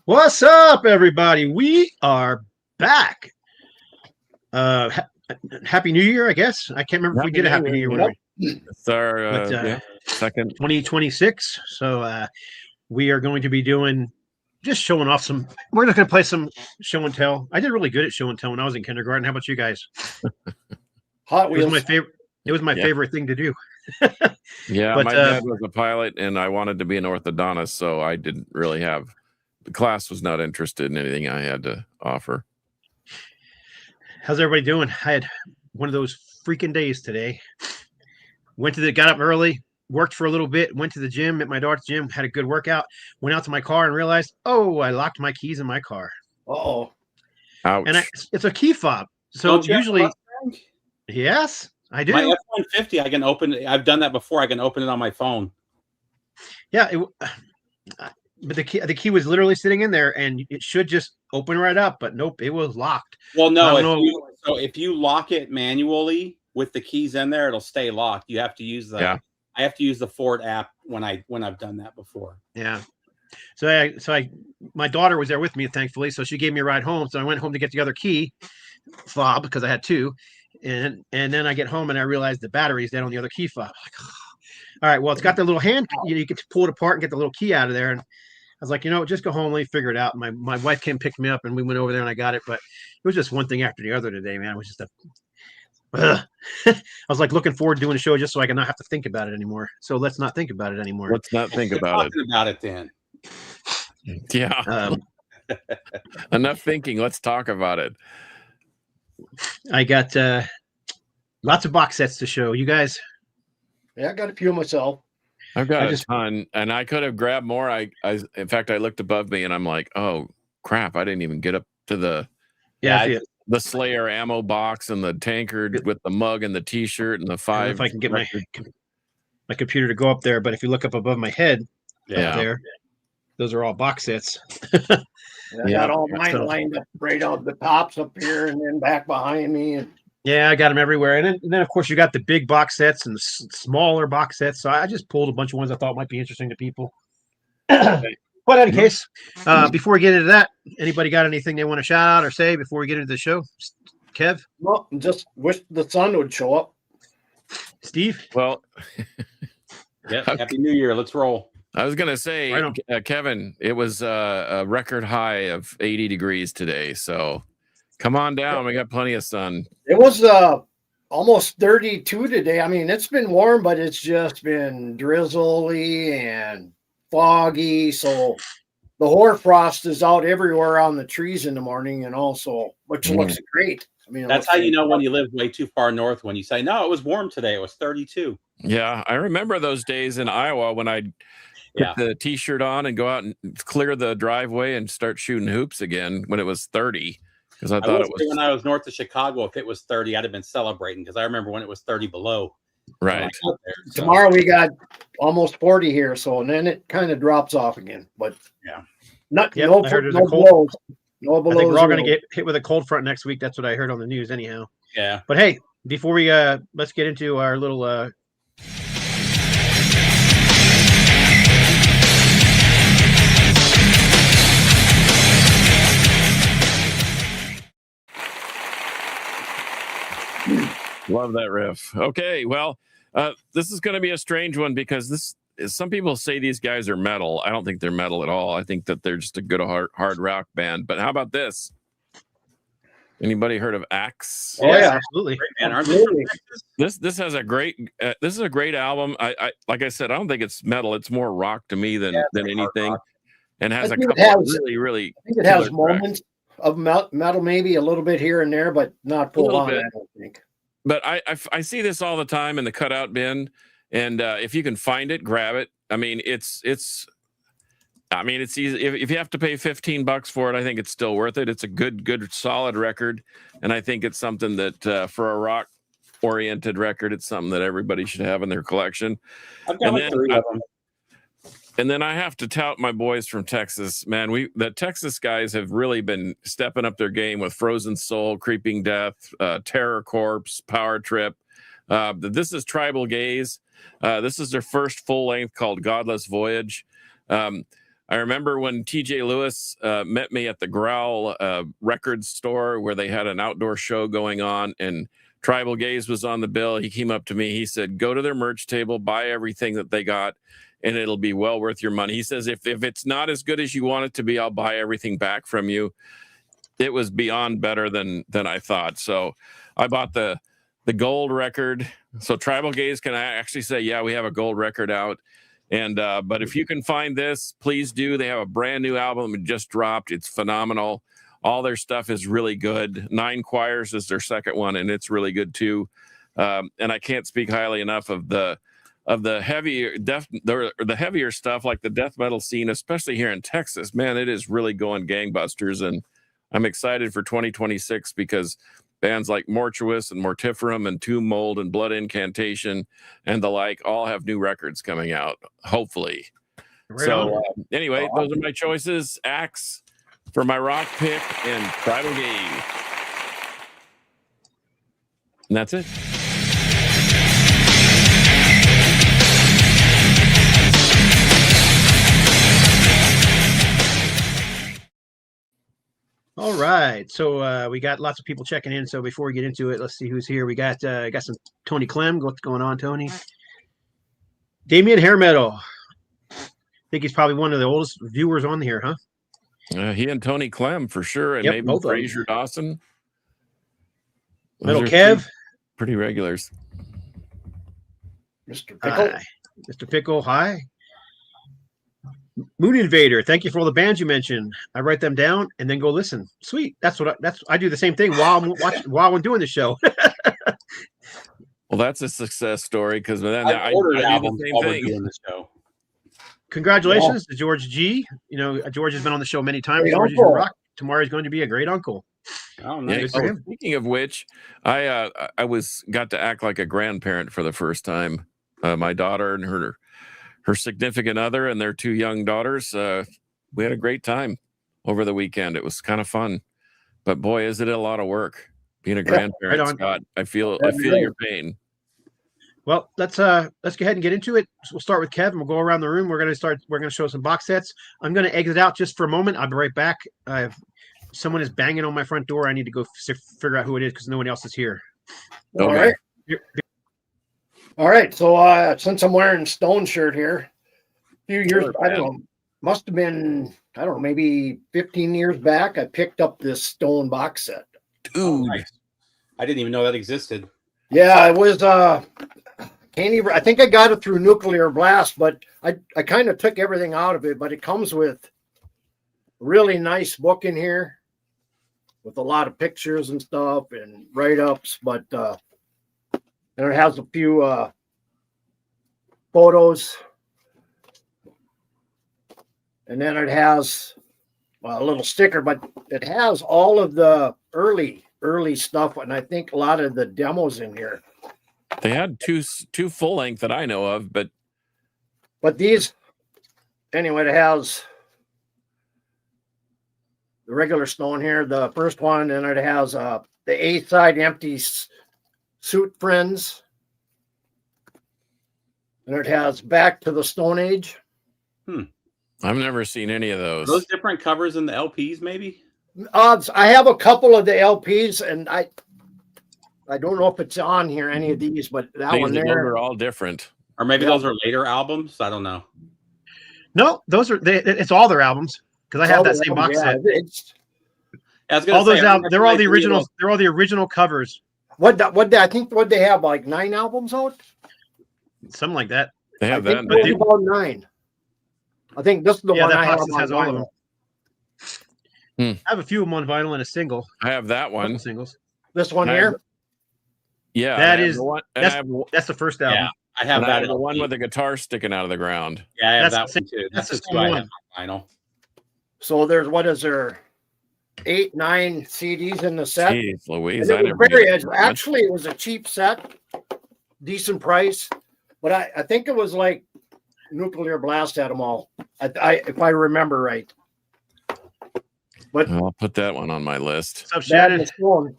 What's up, everybody? We are back. Happy New Year, I guess. I can't remember if we did a Happy New Year when we, It's our but second. 2026. So we are going to be doing just showing off some. We're just going to play some show and tell. I did really good at show and tell when I was in kindergarten. How about you guys? Hot It was Wheels. my favorite. It was my Yeah. favorite thing to do. Yeah, But, my dad was a pilot, and I wanted to be an orthodontist, so I didn't really have. The class was not interested in anything I had to offer. How's everybody doing? I had one of those freaking days today. Got up early, worked for a little bit, went to the gym at my daughter's gym, had a good workout, went out to my car and realized, oh, I locked my keys in my car. Uh-oh. Ouch. And it's a key fob. So Don't you have a usually, Mustang? yes, I do. My F-150, I can open it. I've done that before. I can open it on my phone. Yeah. But the key was literally sitting in there and it should just open right up. But nope, it was locked. Well, no, I don't know. if you lock it manually with the keys in there, it'll stay locked. You have to use the I have to use the Ford app when I've done that before. Yeah. So my daughter was there with me, thankfully. So she gave me a ride home. So I went home to get the other key fob because I had two. And then I get home and I realized the battery's dead on the other key fob. Like, oh. All right, well, it's got the little hand. You can pull it apart and get the little key out of there. And I was like, just go home, let me figure it out. My wife came pick me up and we went over there and I got it. But it was just one thing after the other today, man. It was just I was like looking forward to doing a show just so I can not have to think about it anymore. So let's not think about it anymore. Let's not think about it. About it then. Yeah. Enough thinking. Let's talk about it. I got lots of box sets to show you guys. Yeah, I got a few myself. I've got a ton, and I could have grabbed more. In fact, I looked above me, and I'm like, oh crap! I didn't even get up to the the Slayer ammo box and the tankard with the mug and the T-shirt and the five. If I can get my computer to go up there, but if you look up above my head, there, those are all box sets. I got all mine lined up right out the tops up here and then back behind me. And yeah, I got them everywhere. And then of course, you got the big box sets and the smaller box sets. So I just pulled a bunch of ones I thought might be interesting to people. But in any case, before we get into that, anybody got anything they want to shout out or say before we get into the show? Kev? Well, just wish the sun would show up. Steve? Well, Happy New Year. Let's roll. I was going to say, Kevin, it was a record high of 80 degrees today. So come on down. We got plenty of sun. It was almost 32 today. I mean, it's been warm, but it's just been drizzly and foggy. So the hoarfrost is out everywhere on the trees in the morning and also, which looks great. I mean, that's how you know when you live way too far north, when you say, no, it was warm today. It was 32. Yeah. I remember those days in Iowa when I'd put the T-shirt on and go out and clear the driveway and start shooting hoops again when it was 30. Because I thought it was when I was north of Chicago. If it was 30, I'd have been celebrating because I remember when it was 30 below. Right. Tomorrow we got almost 40 here, so and then it kind of drops off again. But no blows. No blows. I think we're all going to get hit with a cold front next week. That's what I heard on the news, anyhow. Yeah. But hey, before we let's get into our little. Love that riff. Okay, well, this is going to be a strange one because some people say these guys are metal. I don't think they're metal at all. I think that they're just a good hard rock band. But how about this? Anybody heard of Axe? Oh yeah, absolutely. This has a great. This is a great album. I like I said, I don't think it's metal. It's more rock to me than anything, and has a couple of really. I think it has moments of metal, maybe a little bit here and there, but not full on. I don't think. But I see this all the time in the cutout bin, and if you can find it, grab it. I mean, it's easy. If you have to pay $15 for it, I think it's still worth it. It's a good, solid record, and I think it's something that for a rock-oriented record, it's something that everybody should have in their collection. I've got like 3 of them. And then I have to tout my boys from Texas, man. The Texas guys have really been stepping up their game with Frozen Soul, Creeping Death, Terror Corpse, Power Trip. This is Tribal Gaze. This is their first full length called Godless Voyage. I remember when TJ Lewis met me at the Growl record store where they had an outdoor show going on, and Tribal Gaze was on the bill. He came up to me. He said, go to their merch table, buy everything that they got, and it'll be well worth your money. He says, if it's not as good as you want it to be, I'll buy everything back from you. It was beyond better than I thought. So I bought the gold record. So Tribal Gaze can actually say, yeah, we have a gold record out. And but if you can find this, please do. They have a brand new album. It just dropped. It's phenomenal. All their stuff is really good. Nine Choirs is their second one, and it's really good too. And I can't speak highly enough of the heavier the heavier stuff, like the death metal scene, especially here in Texas. Man, it is really going gangbusters, and I'm excited for 2026 because bands like Mortuous and Mortiferum and Tomb Mold and Blood Incantation and the like all have new records coming out, hopefully. Right So on. anyway, those are my choices. Axe for my rock pick and Tribal Gaze. And that's it. All right. So we got lots of people checking in. So before we get into it, let's see who's here. We got some Tony Clem. What's going on, Tony? Damian Hair Metal. I think he's probably one of the oldest viewers on here, huh? He and Tony Clem for sure, and Yep, maybe both of them. Fraser Dawson. Those Metal are Kev. pretty regulars. Mr. Pickle. Hi. Mr. Pickle. Hi. Moon Invader. Thank you for all the bands you mentioned. I write them down and then go listen. Sweet. I do the same thing while I'm watching, while I'm doing the show. Well, that's a success story because then I I ordered do albums the while same we're thing. doing the show. Congratulations to George G. You know, George has been on the show many times. Great George is uncle. your rock. Tomorrow is going to be a great uncle. Oh, Yeah, nice. for oh, him. speaking of which, I got to act like a grandparent for the first time. My daughter and her significant other and their two young daughters. We had a great time over the weekend. It was kind of fun, but boy, is it a lot of work being a grandparent, right on. Scott. I feel That'd be your pain. Well, let's go ahead and get into it. So we'll start with Kev and we'll go around the room. We're going to show some box sets. I'm going to exit out just for a moment. I'll be right back. Someone is banging on my front door. I need to go figure out who it is because no one else is here. All Okay. right. All right. So since I'm wearing Stone shirt here, a few years, Sure, I don't know, must have been, I don't know, maybe 15 years back, I picked up this Stone box set. Oh, Dude, nice. I didn't even know that existed. Yeah, it was I think I got it through Nuclear Blast, but I kind of took everything out of it, but it comes with a really nice book in here with a lot of pictures and stuff and write-ups, but and it has a few photos. And then it has a little sticker, but it has all of the early stuff, and I think a lot of the demos in here. they had two full length that I know of, but These, anyway, it has the regular Stone here, the first one, and it has the A-side Empty Suit Friends. And it has Back to the Stone Age. I've never seen any of those. Are those different covers in the LPs, maybe? I have a couple of the LPs, and I don't know if it's on here, any of these, but that Things one that there. are all different. Or maybe Yeah. those are later albums? I don't know. No, it's all their albums because I have that same box set. I was gonna All those say, albums, they're all the like three of originals. They're all the original covers. I think they have like 9 albums out. Something like that. They have I that. think many. maybe about 9. I think this is the Yeah, one that I have box on has all of them. vinyl. I have a few of them on vinyl and a single. I have that Couple one. singles. This one I have here. Yeah, That I have is- the one. And I that's- have, That's the first album. Yeah, I have and I that. have the one LP. with the guitar sticking out of the ground. Yeah, I have That's that the one too. that's That's the the two I same have on vinyl. So there's what is there? 8, 9 CDs in the set. Jeez, And Louise, it I was never very, did that much. actually, it was a cheap set, decent price, but I think it was like Nuclear Blast had them all. If I remember right. But I'll put that one on my list. What's up, that, Shannon? and Stone,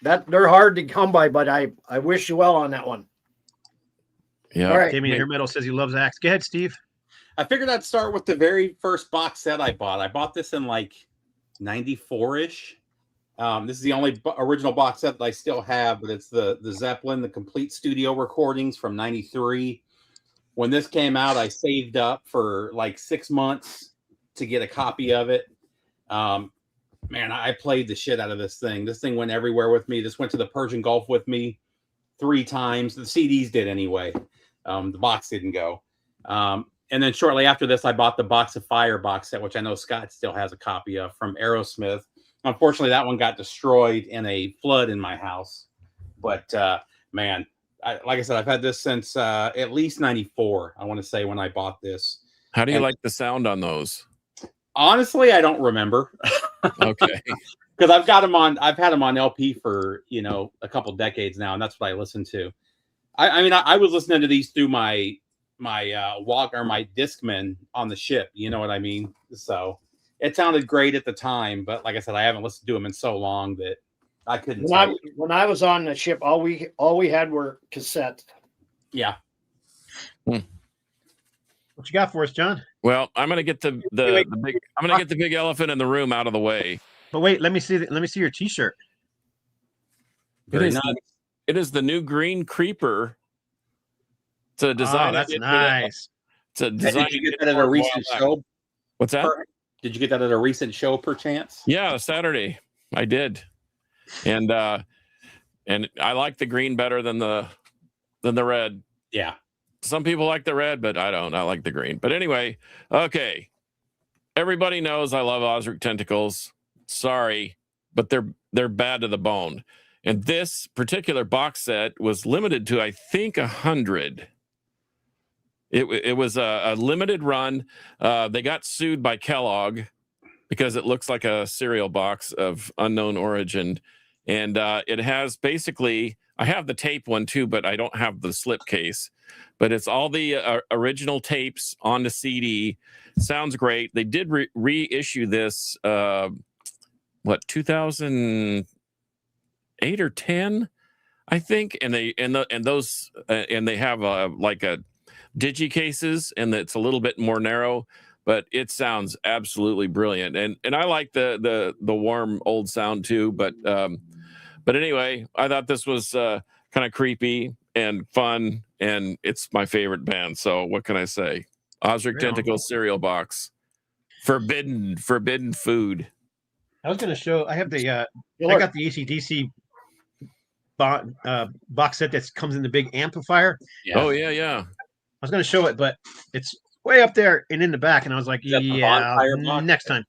that they're hard to come by, but I wish you well on that one. Yeah. All right. Damien Hair Metal says he loves Axe. Go ahead, Steve. I figured I'd start with the very first box set I bought. I bought this in like 94-ish. This is the only original box set that I still have, but it's the Zeppelin, the complete studio recordings from 93. When this came out, I saved up for like 6 months to get a copy of it. Man, I played the shit out of this thing. This thing went everywhere with me. This went to the Persian Gulf with me 3 times. The CDs did anyway. The box didn't go. And then shortly after this, I bought the Box of Fire box set, which I know Scott still has a copy of, from Aerosmith. Unfortunately, that one got destroyed in a flood in my house. But man, like I said, I've had this since at least 94, I want to say, when I bought this. How do you like the sound on those? Honestly, I don't remember. Okay. Because I've had them on LP for, a couple decades now, and that's what I listen to. I mean, I was listening to these through my walk or my Discman on the ship. You know what I mean? So it sounded great at the time, but like I said, I haven't listened to them in so long that I couldn't. When I was on the ship, all we had were cassettes. Yeah. What you got for us, John? Well, I'm gonna get the big elephant in the room out of the way. But wait, let me see your T-shirt. Very nice. It is the new Green Creeper. It's a design. Oh, that's nice. It's a design. Did you get that at a recent show? What's that? Did you get that at a recent show, perchance? Yeah, Saturday. I did, and I like the green better than the red. Yeah. Some people like the red, but I don't. I like the green. But anyway, okay. Everybody knows I love Osric Tentacles. Sorry, but they're bad to the bone. And this particular box set was limited to, I think, 100. It was a limited run. They got sued by Kellogg because it looks like a cereal box of unknown origin. And it has basically, I have the tape one too, but I don't have the slip case. But it's all the original tapes on the CD. Sounds great. They did reissue this, 2008 or 10, I think. And they have like a digi cases, and it's a little bit more narrow, but it sounds absolutely brilliant. And I like the warm old sound too. But anyway, I thought this was kind of creepy and fun, and it's my favorite band. So what can I say? Osric Tentacle cereal box, forbidden food. I was going to show. I have the. I got the AC/DC box set that comes in the big amplifier. Yeah. Oh yeah. I was going to show it, but it's way up there and in the back, and I was like, next time.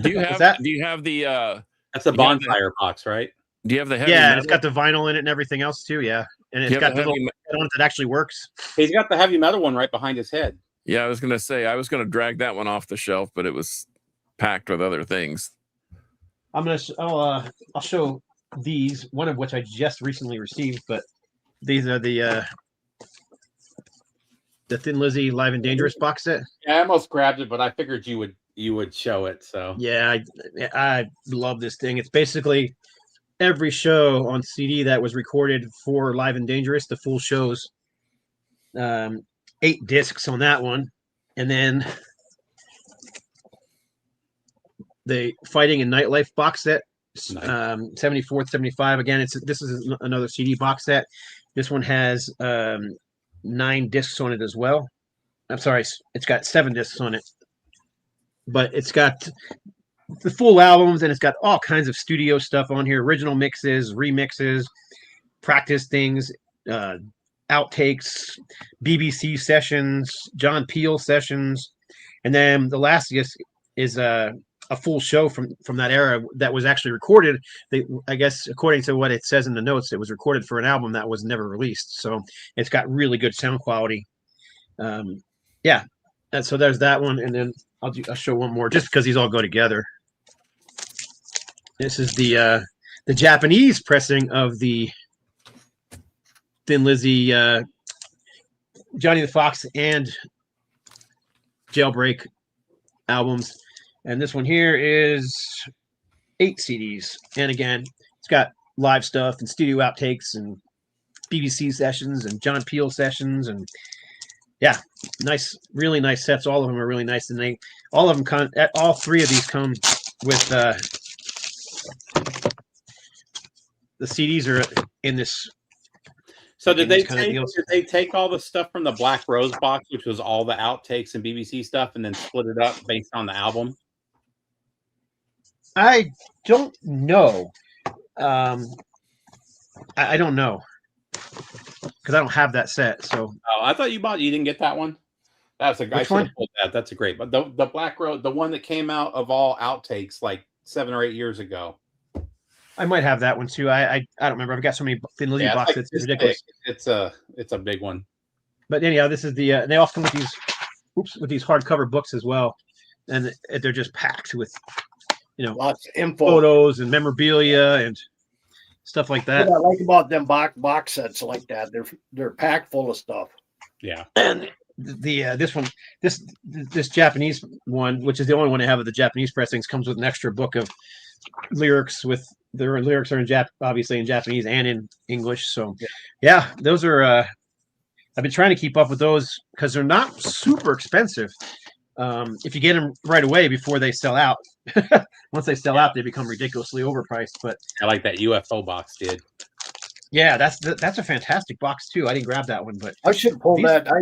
Do you have that? Do you have the? That's a bonfire box, right? Do you have the heavy? Yeah, metal? it's got the vinyl in it and everything else too. Yeah, and it's got the little on it that actually works. He's got the heavy metal one right behind his head. Yeah, I was going to say I was going to drag that one off the shelf, but it was packed with other things. I'll show these, one of which I just recently received, but these are the Thin Lizzy Live and Dangerous box set. Yeah, I almost grabbed it, but I figured you would show it. So yeah, I love this thing. It's basically every show on CD that was recorded for Live and Dangerous, the full shows. 8 discs on that one, and then the Fighting and Nightlife box set, 74th, 75. Again, this is another CD box set. This one has 9 discs on it as well. I'm sorry, it's got 7 discs on it, but it's got the full albums, and it's got all kinds of studio stuff on here: original mixes, remixes, practice things, outtakes, BBC sessions, John Peel sessions, and then the last is a full show from that era that was actually recorded. I guess according to what it says in the notes, it was recorded for an album that was never released. So it's got really good sound quality. Yeah, and so there's that one, and then I'll show one more just because these all go together. This is the Japanese pressing of the Thin Lizzy, Johnny the Fox, and Jailbreak albums. And this one here is 8 CDs. And again, it's got live stuff and studio outtakes and BBC sessions and John Peel sessions and Nice, really nice sets. All of them are really nice, and all of them all three of these come with the CDs are in this. So in did these they kind of take deals. did they take all the stuff from the Black Rose box, which was all the outtakes and BBC stuff, and then split it up based on the album? I don't know. I don't know because I don't have that set. So Oh, I thought you didn't get that one. That's a I Which should one? have pulled that. That's a great. But the Black Rose, the one that came out of all outtakes like 7 or 8 years ago. I might have that one too. I don't remember. I've got so many Thin Lizzy Yeah, boxes. It's ridiculous. It's a big one. But anyhow, this is the. They also come with these hardcover books as well, and they're just packed with, Lots of info. photos and memorabilia and stuff like that. What I like about them box sets like that, they're packed full of stuff. Yeah. And this Japanese one, which is the only one I have of the Japanese pressings, comes with an extra book of lyrics. With their lyrics are obviously in Japanese and in English. So yeah, those are. I've been trying to keep up with those because they're not super expensive. If you get them right away before they sell out. Once they sell out, they become ridiculously overpriced. But I like that UFO box did. yeah, that's a fantastic box too. I didn't grab that one, but I should pull that. I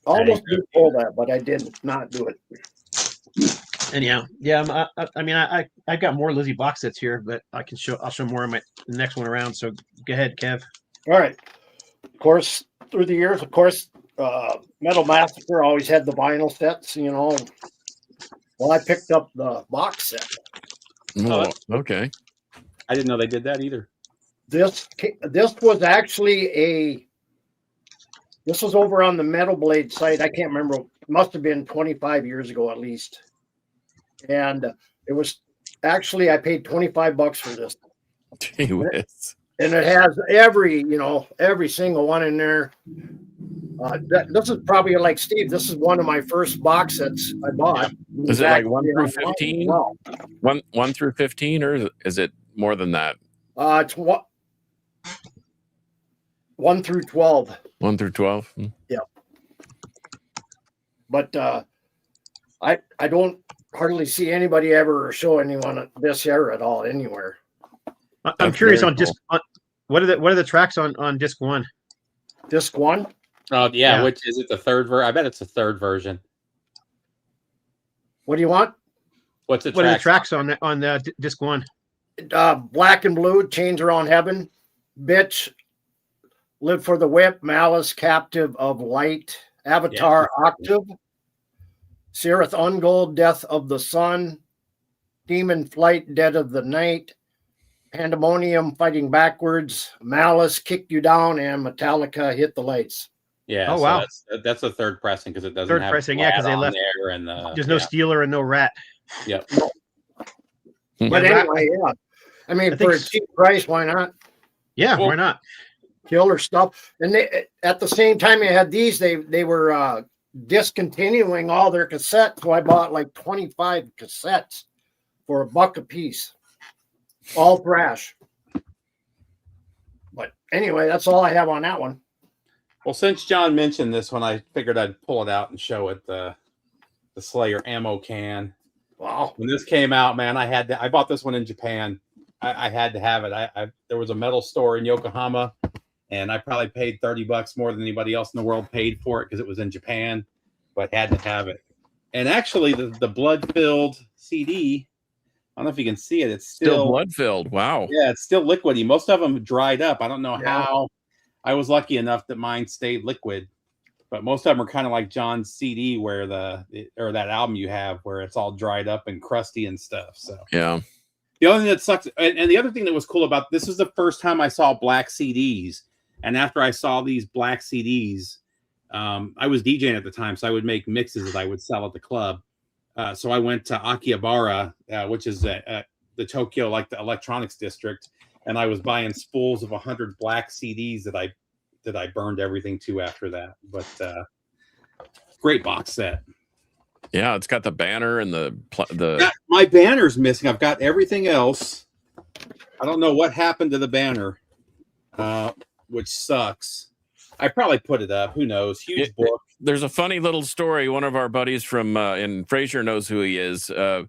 almost did pull that, but I did not do it. anyhow, I've got more Lizzy box sets here, but I'll show more in the next one around. So go ahead, Kev. All right. Of course, through the years, Metal Massacre always had the vinyl sets, Well, I picked up the box set. Oh, okay. I didn't know they did that either. This was actually this was over on the Metal Blade site. I can't remember. It must have been 25 years ago at least. And it was actually, I paid $25 for this. Gee whiz. And it has every single one in there. This is probably like Steve. This is one of my first box sets I bought. Is it like 1 through 15? No. 1 through 15, or is it more than that? It's 1 through 12. 1 through 12. Yeah. But I don't hardly see anybody ever show anyone this here at all anywhere. I'm That's curious very on disc. What are the tracks on disc one? Disc one? Oh yeah, Yeah. which is it the third version? I bet it's the third version. What do you want? What's the What are the track? tracks on disc one? Black and Blue, Chains Around Heaven, Bitch, Live for the Whip, Malice, Captive of Light, Avatar, Octave, Sirith Ungold, Death of the Sun, Demon Flight, Dead of the Night, Pandemonium, Fighting Backwards, Malice, Kick You Down, and Metallica, Hit the Lights. Yeah. Oh, so wow. That's the third pressing because it doesn't Third have pressing, yeah, 'cause they Vlad on left- there and There's no Steeler and no Rat. Yep. But Yeah, anyway, yeah. I mean, I think for a cheap price, why not? Yeah, Well- why not? Killer stuff. And they, at the same time they had these, they were discontinuing all their cassettes. So I bought like 25 cassettes for $1 a piece. All thrash. But anyway, that's all I have on that one. Well, since John mentioned this one, I figured I'd pull it out and show it the Slayer ammo can. Wow. When this came out, man, I bought this one in Japan. I had to have it. There was a metal store in Yokohama, and I probably paid $30 more than anybody else in the world paid for it because it was in Japan, but had to have it. And actually, the blood-filled CD, I don't know if you can see it. It's Still blood filled. Wow. yeah, it's still liquidy. Most of them dried up. I don't know Yeah. how. I was lucky enough that mine stayed liquid, but most of them are kind of like John's CD, where or that album you have, where it's all dried up and crusty and stuff. So Yeah. the only thing that sucks, and the other thing that was cool about this was the first time I saw black CDs, and after I saw these black CDs, I was DJing at the time, so I would make mixes that I would sell at the club. So I went to Akihabara, which is the Tokyo, like the electronics district, and I was buying spools of 100 black CDs that I burned everything to after that. But great box set. Yeah. It's got the banner and the My banner's missing. I've got everything else. I don't know what happened to the banner, which sucks. I probably put it up. Who knows? Huge book. There's a funny little story. One of our buddies from and Fraser knows who he is. Rob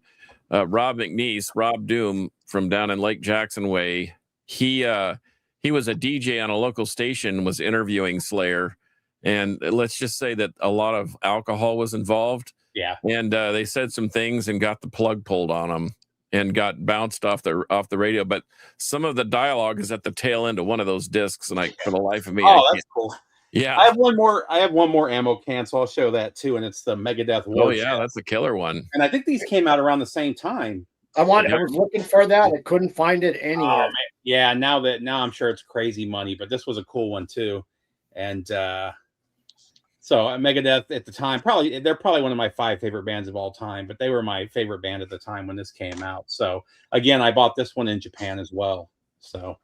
McNeese, Rob Doom from down in Lake Jackson Way. He was a DJ on a local station, was interviewing Slayer, and let's just say that a lot of alcohol was involved. Yeah, and they said some things and got the plug pulled on them and got bounced off the radio. But some of the dialogue is at the tail end of one of those discs, and for the life of me, that's cool. Yeah, I have one more ammo can, so I'll show that too. And it's the Megadeth War. Oh yeah, that's a killer one. And I think these came out around the same time. I was looking for that. I couldn't find it anywhere. Yeah, now I'm sure it's crazy money, but this was a cool one too. And so Megadeth at the time, they're probably one of my 5 favorite bands of all time, but they were my favorite band at the time when this came out. So again, I bought this one in Japan as well. So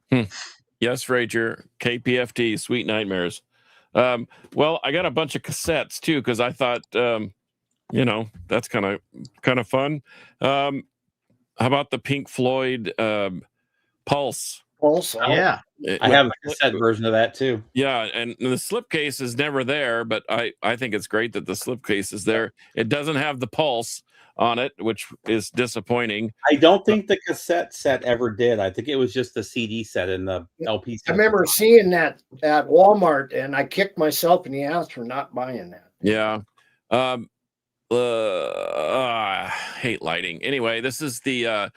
yes, Rager, KPFT, Sweet Nightmares. Well, I got a bunch of cassettes too, because I thought that's kind of fun. How about the Pink Floyd Pulse? Pulse, Yeah. I have a cassette version of that too. Yeah, and the slipcase is never there, but I think it's great that the slipcase is there. It doesn't have the Pulse on it, which is disappointing. I don't think the cassette set ever did. I think it was just the CD set and the LP set. I remember seeing that at Walmart, and I kicked myself in the ass for not buying that. Yeah. I hate lighting. Anyway, this is the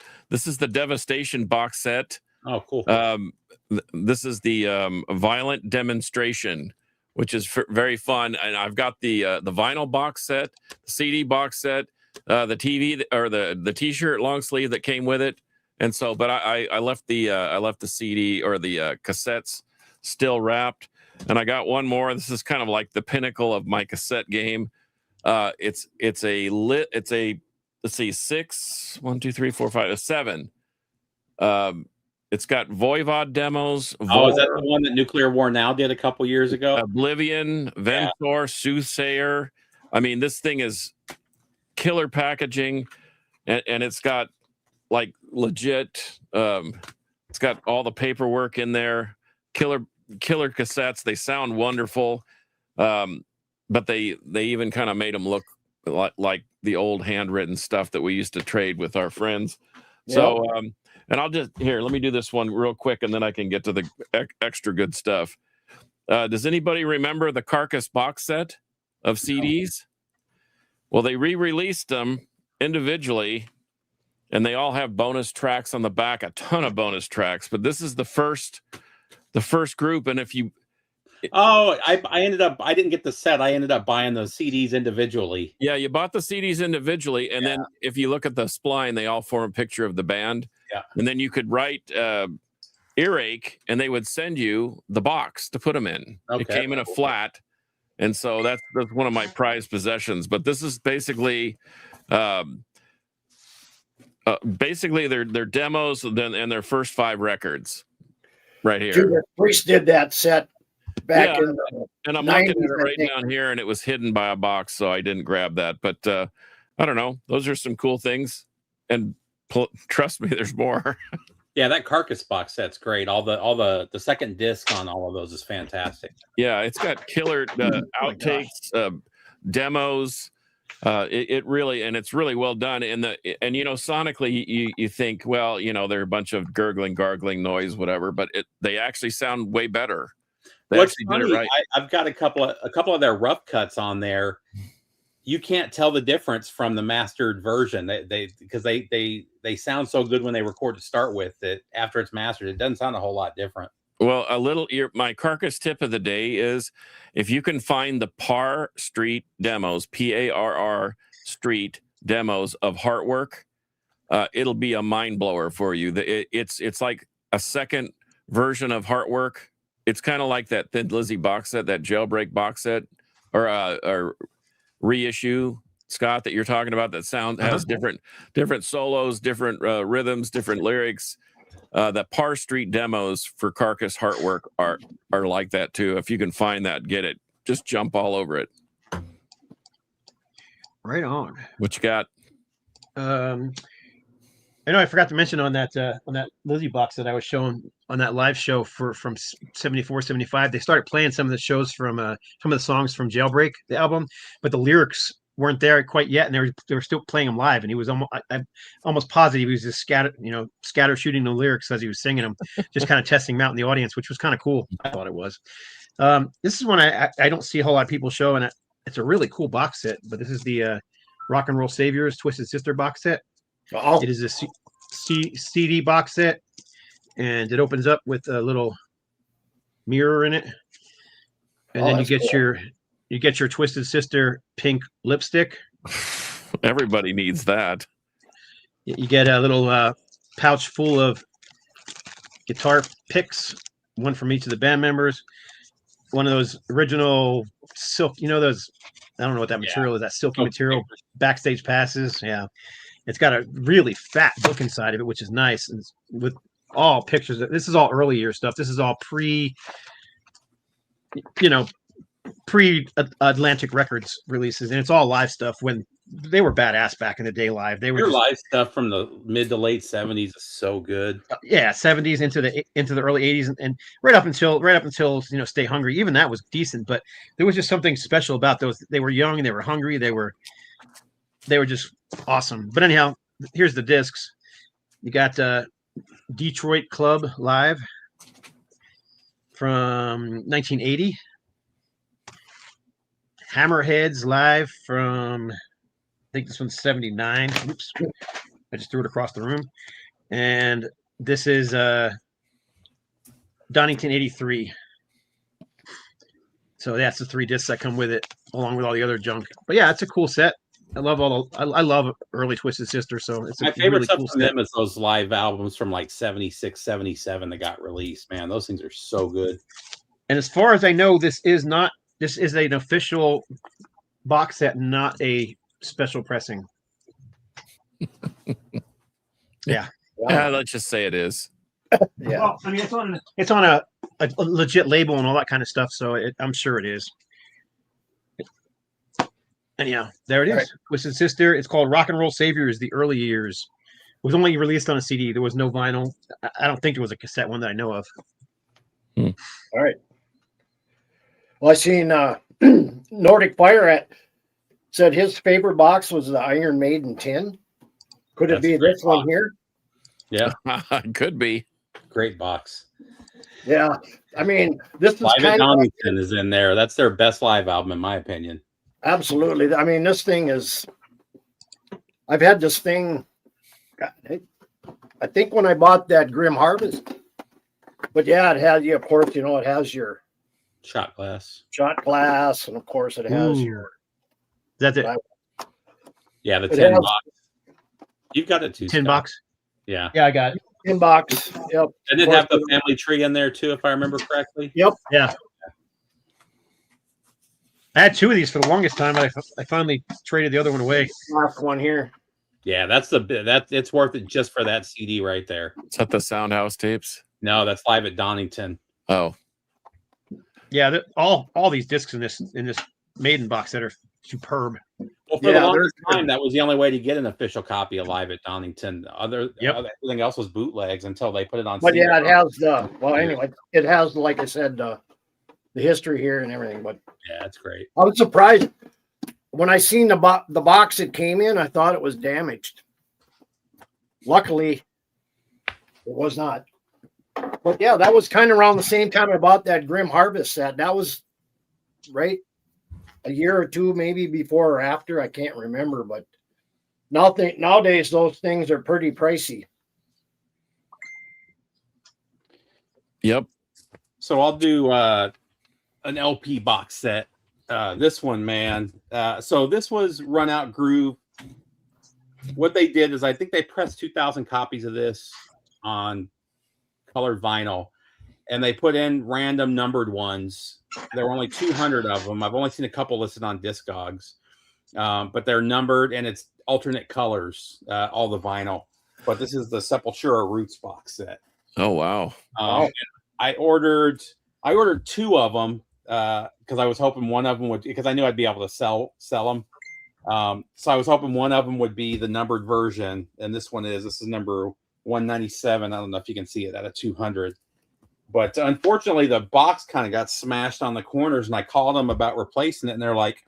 Devastation box set. Oh, cool. This is the Violent Demonstration, which is very fun. And I've got the vinyl box set, the CD box set, the TV or the T-shirt long sleeve that came with it. And so, but I left the CD or the cassettes still wrapped, and I got one more. This is kind of like the pinnacle of my cassette game. It's a let's see, 6, 1, 2, 3, 4, 5, 7. It's got Voivod demos. Oh, is that the one that Nuclear War Now did a couple years ago? Oblivion, Ventor, Soothsayer. I mean, this thing is killer packaging, and it's got like legit. It's got all the paperwork in there. Killer cassettes. They sound wonderful, but they even kind of made them look like the old handwritten stuff that we used to trade with our friends. Yep. So. And I'll just let me do this one real quick, and then I can get to the extra good stuff. Does anybody remember the Carcass box set of CDs? Well, they re-released them individually, and they all have bonus tracks on the back, a ton of bonus tracks. But this is the first group, and if you I didn't get the set. I ended up buying those CDs individually. Yeah, you bought the CDs individually, and then if you look at the spline, they all form a picture of the band. Yeah. And then you could write Earache, and they would send you the box to put them in. Okay. It came in a flat, and so that's one of my prized possessions. But this is basically their demos and their first 5 records right here. Judas Priest did that set back in the and I'm 90s, looking at it right down here, and it was hidden by a box, so I didn't grab that. But I don't know. Those are some cool things, and trust me, there's more. Yeah, that Carcass box set's great. All the second disc on all of those is fantastic. Yeah, it's got killer outtakes, demos. It really, and it's really well done. And sonically, you think, well, they're a bunch of gargling noise, whatever. But they actually sound way better. They What's actually funny, did it right. I've got a couple of their rough cuts on there. You can't tell the difference from the mastered version. Because they sound so good when they record to start with that after it's mastered, it doesn't sound a whole lot different. Well, my Carcass tip of the day is if you can find the Parr Street demos, PARR Street demos of Heartwork, it'll be a mind blower for you. It's like a second version of Heartwork. It's kind of like that Thin Lizzy box set, that Jailbreak box set, or reissue, Scott, that you're talking about. That has different solos, different rhythms, different lyrics. The Parr Street demos for Carcass Heartwork are like that too. If you can find that, get it. Just jump all over it. Right on. What you got? I know I forgot to mention on that Lizzie box that I was showing on that live show from 74, 75. They started playing some of the shows from some of the songs from Jailbreak, the album, but the lyrics weren't there quite yet, and they were still playing them live. And he was I'm almost positive he was just scatter shooting the lyrics as he was singing them, just kind of testing them out in the audience, which was kind of cool. I thought it was. This is one I don't see a whole lot of people show, and it's a really cool box set. But this is the Rock and Roll Saviors Twisted Sister box set. Oh, It is a CD box set, and it opens up with a little mirror in it, and then that's you get your Twisted Sister pink lipstick. Everybody needs that. You get a little pouch full of guitar picks, one from each of the band members. One of those original silk, those, I don't know what that material is, that silky material, backstage passes. Yeah. It's got a really fat book inside of it, which is nice. And with all pictures, this is all early year stuff. This is all pre Atlantic Records releases, and it's all live stuff when they were badass back in the day live. They were Your live stuff from the mid to late 70s is so good. Yeah, 70s into the early 80s, and right up until Stay Hungry. Even that was decent, but there was just something special about those. They were young, they were hungry, they were just awesome. But anyhow, here's the discs. You got Detroit Club live from 1980. Hammerheads live from, I think this one's 79. Oops, I just threw it across the room. And this is Donington 83. So that's the 3 discs that come with it, along with all the other junk. But yeah, it's a cool set. I love I love early Twisted Sister. So it's my favorite really stuff cool from set. them is those live albums from like 76, 77 that got released. Man, those things are so good. And as far as I know, this is an official box set, not a special pressing. Yeah. Let's just say it is. yeah. Well, I mean, it's on a legit label and all that kind of stuff, so I'm sure it is. Anyhow, there it is. Right. Twisted Sister. It's called Rock and Roll Saviors, the early years. It was only released on a CD. There was no vinyl. I don't think there was a cassette one that I know of. All right. Well, I seen Nordic Fire said his favorite box was the Iron Maiden tin. Could it That's be a great this one box. here? Yeah, Could be. great box. Yeah. I mean, this is Live at kind of Donington is in there. That's their best live album, in my opinion. absolutely. I mean, this thing is. I've had this thing. I think when I bought that Grim Harvest, but yeah, it has of course, it has your Shot glass. shot glass, and of course, it has Ooh. your. That's it. Yeah, the It 10 has- box. You've got it too. Tin Scott. box. Yeah. Yeah, I got it. Inbox. Yep. And it have the family tree in there too, if I remember correctly. Yeah. I had 2 of these for the longest time. I finally traded the other one away. Last one here. Yeah, it's worth it just for that CD right there. Is that the Soundhouse tapes? No, that's Live at Donington. Oh, Yeah, all these discs in this Maiden box set are superb. Well, for Yeah, the longest they're- time, that was the only way to get an official copy of Live at Donington. Everything else was bootlegs until they put it on. But CD. yeah, it has anyway, it has, like I said, the history here and everything. But Yeah, that's great. I was surprised when I seen the box it came in. I thought it was damaged. Luckily, it was not. But yeah, that was kind of around the same time I bought that Grim Harvest set. That was right a year or 2, maybe before or after. I can't remember, but nowadays those things are pretty pricey. yep. So I'll do an LP box set. This one, man. So this was Run Out Groove. What they did is I think they pressed 2,000 copies of this on colored vinyl, and they put in random numbered ones. There were only 200 of them. I've only seen a couple listed on Discogs, but they're numbered and it's alternate colors, all the vinyl. But this is the Sepultura Roots box set. Oh, wow. Wow. I ordered 2 of them because I was hoping one of them would, because I knew I'd be able to sell them. So I was hoping one of them would be the numbered version, and this is number 197. I don't know if you can see it out of 200. But unfortunately, the box kind of got smashed on the corners, and I called them about replacing it, and they're like,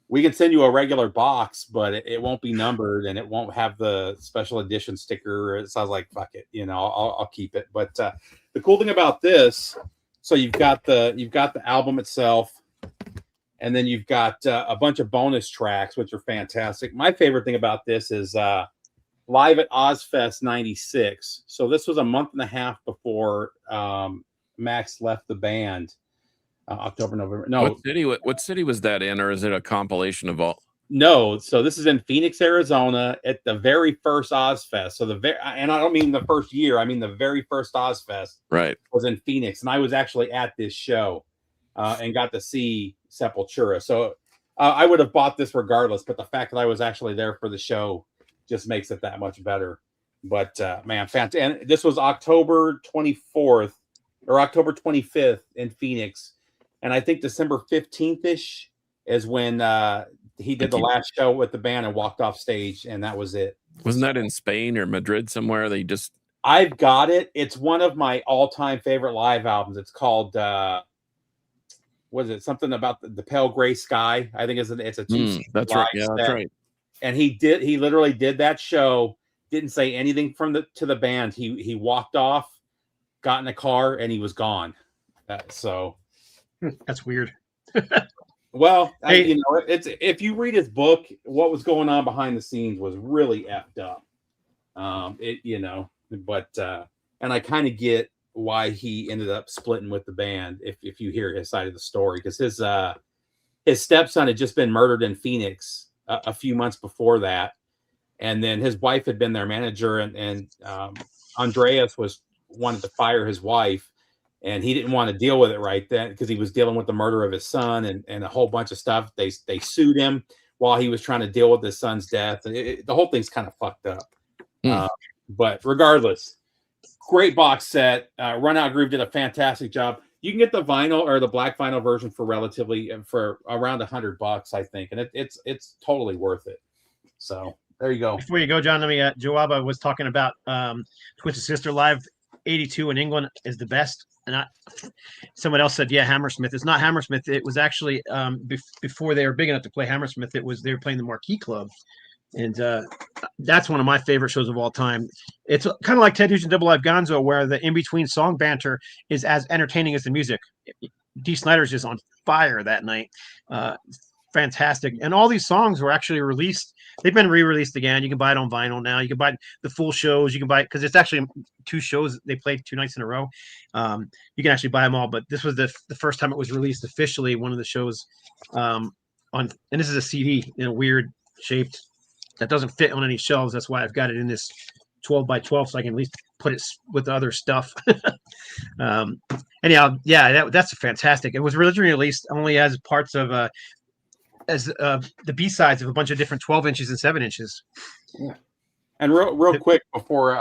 we can send you a regular box, but it won't be numbered, and it won't have the special edition sticker. So I was like, fuck it, I'll keep it. But the cool thing about this, so you've got the album itself, and then you've got a bunch of bonus tracks, which are fantastic. My favorite thing about this is Live at Ozfest 96. So this was a month and a half before Max left the band. October, November. No. What city was that in, or is it a compilation of all? No. So this is in Phoenix, Arizona, at the very first Ozfest. So and I don't mean the first year. I mean the very first Ozfest. Right. Was in Phoenix, and I was actually at this show and got to see Sepultura. So I would have bought this regardless, but the fact that I was actually there for the show just makes it that much better. But man, fantastic. And this was October 24th or October 25th in Phoenix. And I think December 15th-ish is when he did the last show with the band and walked off stage, and that was it. Wasn't that in Spain or Madrid somewhere? I've got it. It's one of my all-time favorite live albums. It's called what is it? Something about the Pale Gray Sky. I think it's a two. That's right. Yeah, that's right. And he literally did that show. Didn't say anything to the band. He walked off, got in a car, and he was gone. So. That's weird. Well, hey. It's if you read his book, what was going on behind the scenes was really effed up. But and I kind of get why he ended up splitting with the band. If you hear his side of the story, because his stepson had just been murdered in Phoenix a few months before that, and then his wife had been their manager, and Andreas wanted to fire his wife. And he didn't want to deal with it right then because he was dealing with the murder of his son and a whole bunch of stuff. They sued him while he was trying to deal with his son's death. The whole thing's kind of fucked up. But regardless, great box set. Run Out Groove did a fantastic job. You can get the vinyl or the black vinyl version for around $100, I think, and it's totally worth it. So there you go. Before you go, John, let me. Joaba was talking about Twisted Sister Live '82 in England is the best. And someone else said, yeah, Hammersmith. It's not Hammersmith. It was actually before they were big enough to play Hammersmith. They were playing the Marquee Club, and that's one of my favorite shows of all time. It's kind of like Ted Nugent Double Live Gonzo, where the in between song banter is as entertaining as the music. Dee Snider's just on fire that night. Fantastic, and all these songs were actually released. They've been re-released again. You can buy it on vinyl now. You can buy the full shows. You can buy it because it's actually 2 shows. They played 2 nights in a row. You can actually buy them all. But this was the first time it was released officially. One of the shows and this is a CD in a weird shaped that doesn't fit on any shelves. That's why I've got it in this 12 by 12 so I can at least put it with other stuff. Anyhow, yeah, that's fantastic. It was originally released only as parts of the B-sides of a bunch of different 12 inches and 7 inches. Yeah. And real quick before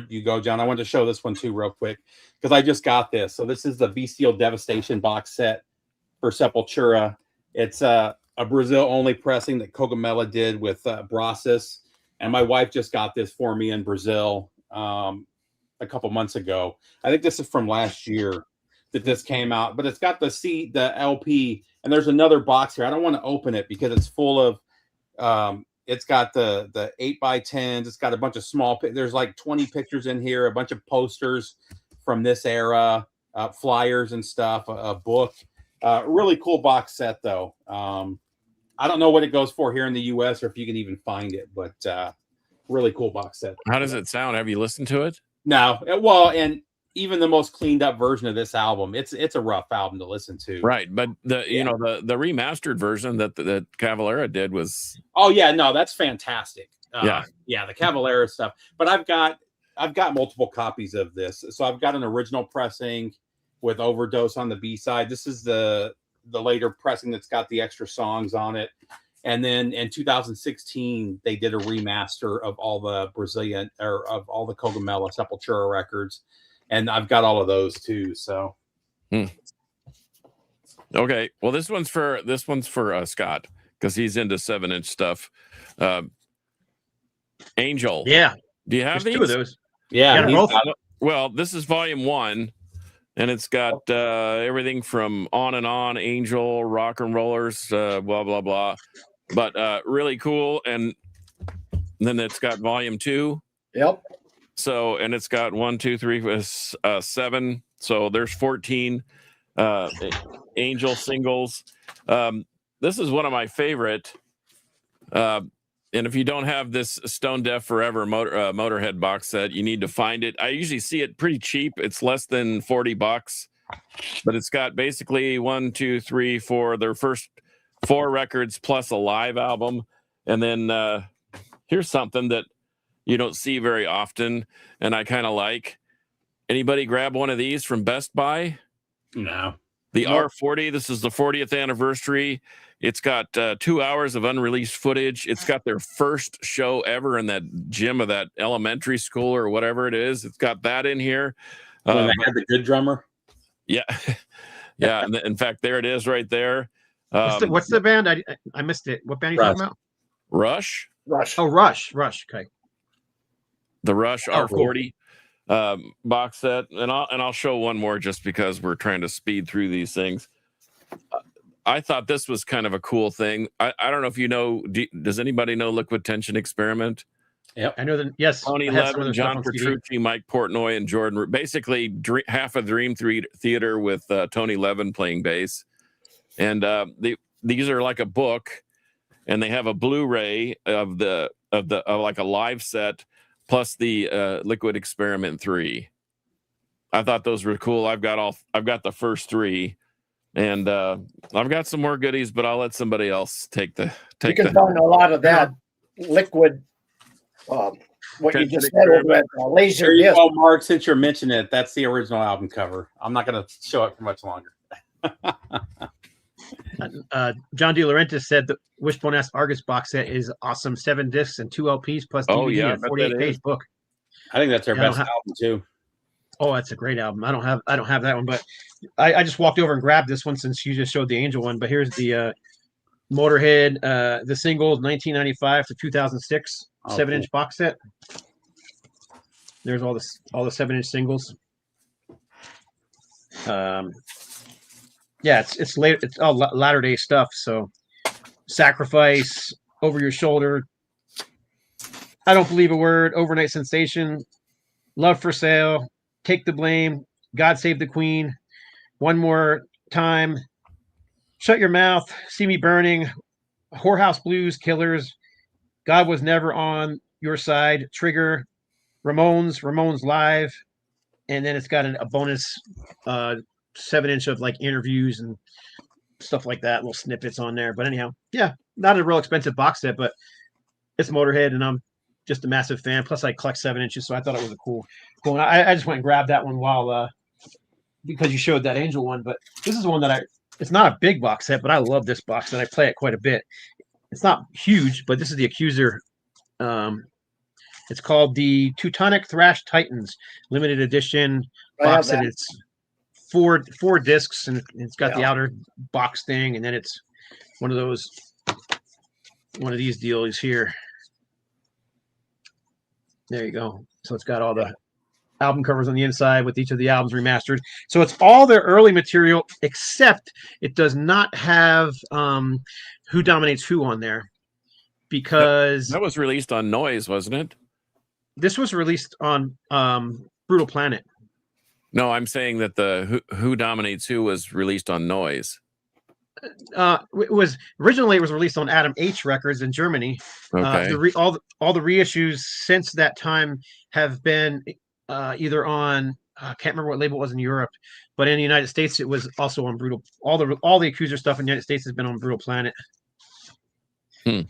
you go, John, I wanted to show this one too real quick because I just got this. So this is the Bestial Devastation box set for Sepultura. It's a Brazil only pressing that Cogumella did with Brassus, and my wife just got this for me in Brazil a couple months ago. I think this is from last year that this came out, but it's got the LP. And there's another box here. I don't want to open it because it's full of, it's got the 8x10s. It's got a bunch of there's like 20 pictures in here, a bunch of posters from this era, flyers and stuff, a book. Really cool box set though. I don't know what it goes for here in the US or if you can even find it, but really cool box set. How does it sound? Have you listened to it? No. Well, and even the most cleaned up version of this album, it's a rough album to listen to. Right, but the remastered version that Cavalera did was that's fantastic. The Cavalera stuff. But I've got multiple copies of this. So I've got an original pressing with Overdose on the B-side. This is the later pressing that's got the extra songs on it. And then in 2016, they did a remaster of all the Brazilian or of all the Cogumella Sepultura records. And I've got all of those too. So, okay. Well, this one's for Scott because he's into 7-inch stuff. Angel. Yeah, Do you have there's these? 2 of those. Yeah, Yeah, he's both. got it. Well, this is volume 1, and it's got everything from On and On, Angel, Rock and Rollers, blah blah blah. But really cool, and then it's got volume 2. Yep. So, and it's got 1, 2, 3, 7. So there's 14 Angel singles. This is one of my favorite. And if you don't have this Stone Deaf Forever Motorhead box set, you need to find it. I usually see it pretty cheap. It's less than $40, but it's got basically 1, 2, 3, 4, their first 4 records plus a live album. And then here's something that you don't see very often, and I kind of like. Anybody grab one of these from Best Buy? No. The Nope. R40. This is the 40th anniversary. It's got 2 hours of unreleased footage. It's got their first show ever in that gym of that elementary school or whatever it is. It's got that in here. When they had the good drummer. Yeah. Yeah. And in fact, there it is right there. What's the band? I missed it. What band are you talking about? Rush. Rush. Oh, Rush. Okay. The Rush Oh, cool. R40 box set, and I'll show one more just because we're trying to speed through these things. I thought this was kind of a cool thing. I don't know if you know. Does anybody know Liquid Tension Experiment? I know that. Yes, Tony I have some of Levin, their stuff John on CD. Petrucci, Mike Portnoy, and Jordan. Basically, half a Dream Theater with Tony Levin playing bass, and these are like a book, and they have a Blu-ray of like a live set plus the Liquid Experiment 3. I thought those were cool. I've got the first 3, and I've got some more goodies, but I'll let somebody else take You can find a lot of that liquid. What you just said over at Laser There you Disc. go, Mark. Since you're mentioning it, that's the original album cover. I'm not going to show it for much longer. John De Laurentiis said the Wishbone S Argus box set is awesome. 7 discs and 2 LPs plus DVD Oh, yeah, I and bet 48-page that book. I think that's their Yeah, I don't best album too. Oh, that's a great album. I don't have that one, but I just walked over and grabbed this one since you just showed the Angel one. But here's the Motorhead, the singles 1995 to 2006 Oh, 7-inch box set. There's all the 7-inch singles. Yeah, it's late. It's all latter day stuff. So, Sacrifice, Over Your Shoulder, I Don't Believe a Word, Overnight Sensation, Love for Sale, Take the Blame, God Save the Queen, One More Time, Shut Your Mouth, See Me Burning, Whorehouse Blues, Killers, God Was Never on Your Side, Trigger, Ramones Live, and then it's got a bonus 7-inch of like interviews and stuff like that, little snippets on there. But anyhow, yeah, not a real expensive box set, but it's Motorhead, and I'm just a massive fan. Plus, I collect 7-inches, so I thought it was a cool. And I just went and grabbed that one while because you showed that Angel one. But this is one that it's not a big box set, but I love this box and I play it quite a bit. It's not huge, but this is the Accuser. It's called the Teutonic Thrash Titans limited edition box set. It's four discs, and it's got the outer box thing, and then it's one of these deals here. There you go. So it's got all the album covers on the inside with each of the albums remastered. So it's all their early material, except it does not have Who Dominates Who on there, because that was released on Noise, wasn't it? This was released on Brutal Planet. No, I'm saying that the Who Dominates Who was released on Noise. It was released on Adam H Records in Germany. Okay. All the reissues since that time have been either on I can't remember what label it was in Europe, but in the United States it was also on Brutal. All the Accuser stuff in the United States has been on Brutal Planet.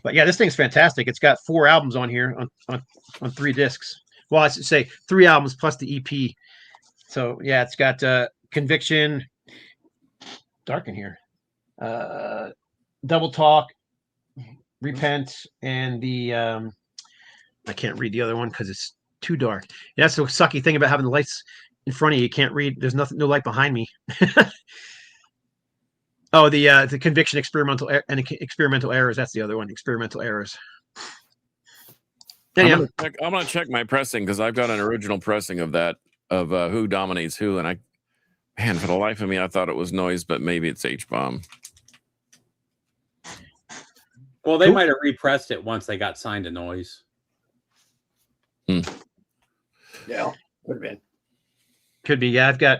But yeah, this thing's fantastic. It's got 4 albums on here on 3 discs. Well, I should say 3 albums plus the EP. So yeah, it's got Conviction, dark in here, Double Talk, Repent, and the I can't read the other one because it's too dark. Yeah, that's the sucky thing about having the lights in front of you. You can't read. There's no light behind me. Oh, the Conviction Experimental Errors. That's the other one. Experimental Errors. Anyhow, I'm gonna check my pressing because I've got an original pressing of that of Who Dominates Who, and man, for the life of me, I thought it was Noise, but maybe it's H-Bomb. Well, they Cool. might have repressed it once they got signed to Noise. Yeah, could have been. could be. Yeah, I've got.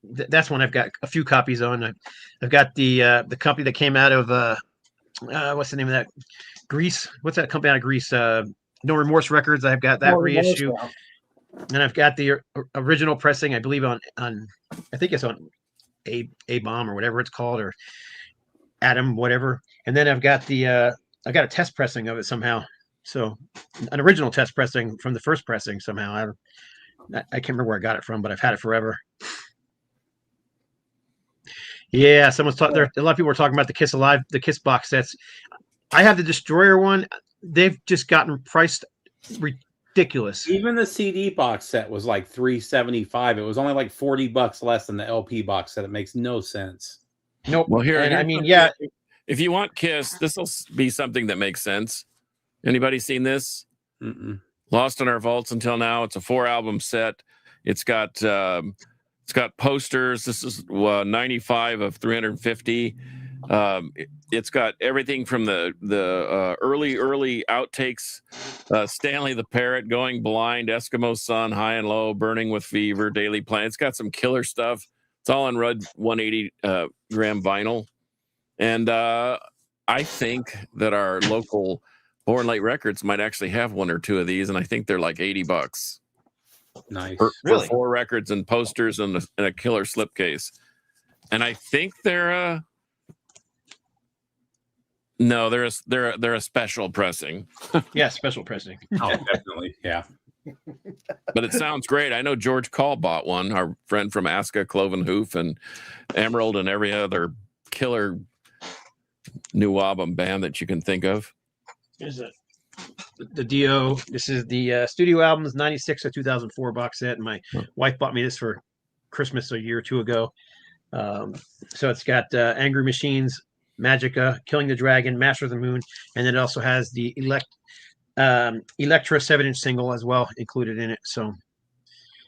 That's one I've got a few copies on. I've got the company that came out of what's the name of that? Greece. What's that company out of Greece? No Remorse Records. I've got that No Remorse, reissue, yeah. and I've got the original pressing. I believe on I think it's on A Bomb or whatever it's called, or Atom, whatever. And then I've got I got a test pressing of it somehow. So an original test pressing from the first pressing somehow. I can't remember where I got it from, but I've had it forever. Yeah, someone's talking there. A lot of people were talking about the Kiss Alive, the Kiss box sets. I have the Destroyer one. They've just gotten priced ridiculous. Even the CD box set was like $375. It was only like $40 less than the LP box set. It makes no sense. Nope. Well, here, and I here's mean, something yeah, that- if you want Kiss, this will be something that makes sense. Anybody seen this? Mm-mm. Lost in Our Vaults Until Now. It's a 4-album set. It's got posters. This is 95 of 350. It's got everything from the early outtakes. Stanley the Parrot, Going Blind, Eskimo Sun, High and Low, Burning with Fever, Daily Plan. It's got some killer stuff. It's all on Red 180 gram vinyl. And I think that our local Born Late Records might actually have one or two of these, and I think they're like $80 Nice. for Really? 4 records and posters and a killer slipcase. And I think they're no, they're a special pressing, yeah, special pressing. Oh, definitely. Yeah. but it sounds great. I know George Call bought one. Our friend from Aska, Cloven Hoof, and Emerald, and every other killer new album band that you can think of. Here's the Dio. This is the studio albums 96 or 2004 box set. And my wife bought me this for Christmas a year or two ago. So it's got Angry Machines, Magica, Killing the Dragon, Master of the Moon, and it also has the Electra 7-inch single as well included in it. So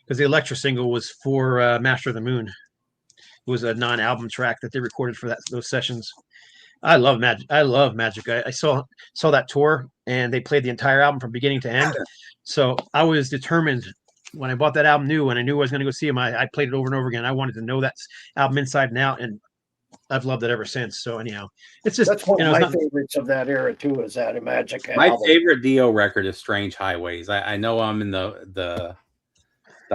because the Electra single was for Master of the Moon, it was a non-album track that they recorded for those sessions. I love Magic. I love Magic. I saw that tour, and they played the entire album from beginning to end. So I was determined when I bought that album new, and I knew I was going to go see him. I played it over and over again. I wanted to know that album inside and out, and I've loved it ever since. So anyhow, it's just That's one of my it's not- favorites of that era too. Is that a Magic My album. favorite Dio record is Strange Highways. I know I'm in the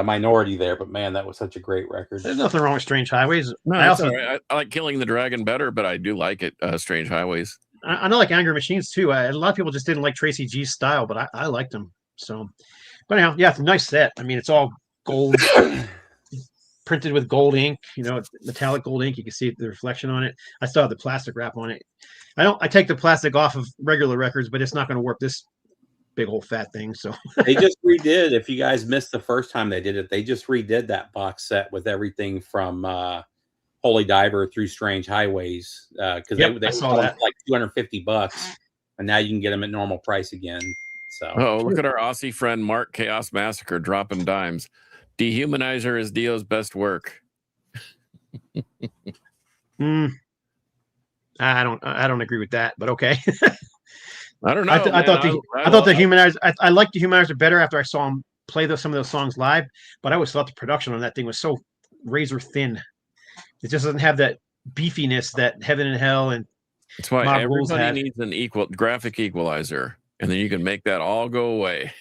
minority there, but man, that was such a great record. There's nothing wrong with Strange Highways. No, I also all right. I like Killing the Dragon better, but I do like it. Strange Highways. I know like Angry Machines too. A lot of people just didn't like Tracy G's style, but I liked him. So, but anyhow, yeah, it's a nice set. I mean, it's all gold, printed with gold ink. You know, it's metallic gold ink. You can see the reflection on it. I still have the plastic wrap on it. I take the plastic off of regular records, but it's not going to work this big old fat thing. So They just redid. If you guys missed the first time they did it, they just redid that box set with everything from Holy Diver through Strange Highways because Yep, they I saw sold that. like $250, and now you can get them at normal price again. So Oh, look at our Aussie friend Mark Chaos Massacre dropping dimes. Dehumanizer is Dio's best work. I don't agree with that, but okay. I don't know. I thought the Humanizer. I liked the Humanizer better after I saw him play some of those songs live. But I always thought the production on that thing was so razor thin. It just doesn't have that beefiness that Heaven and Hell and That's why Mob Rules everybody had. needs an graphic equalizer, and then you can make that all go away.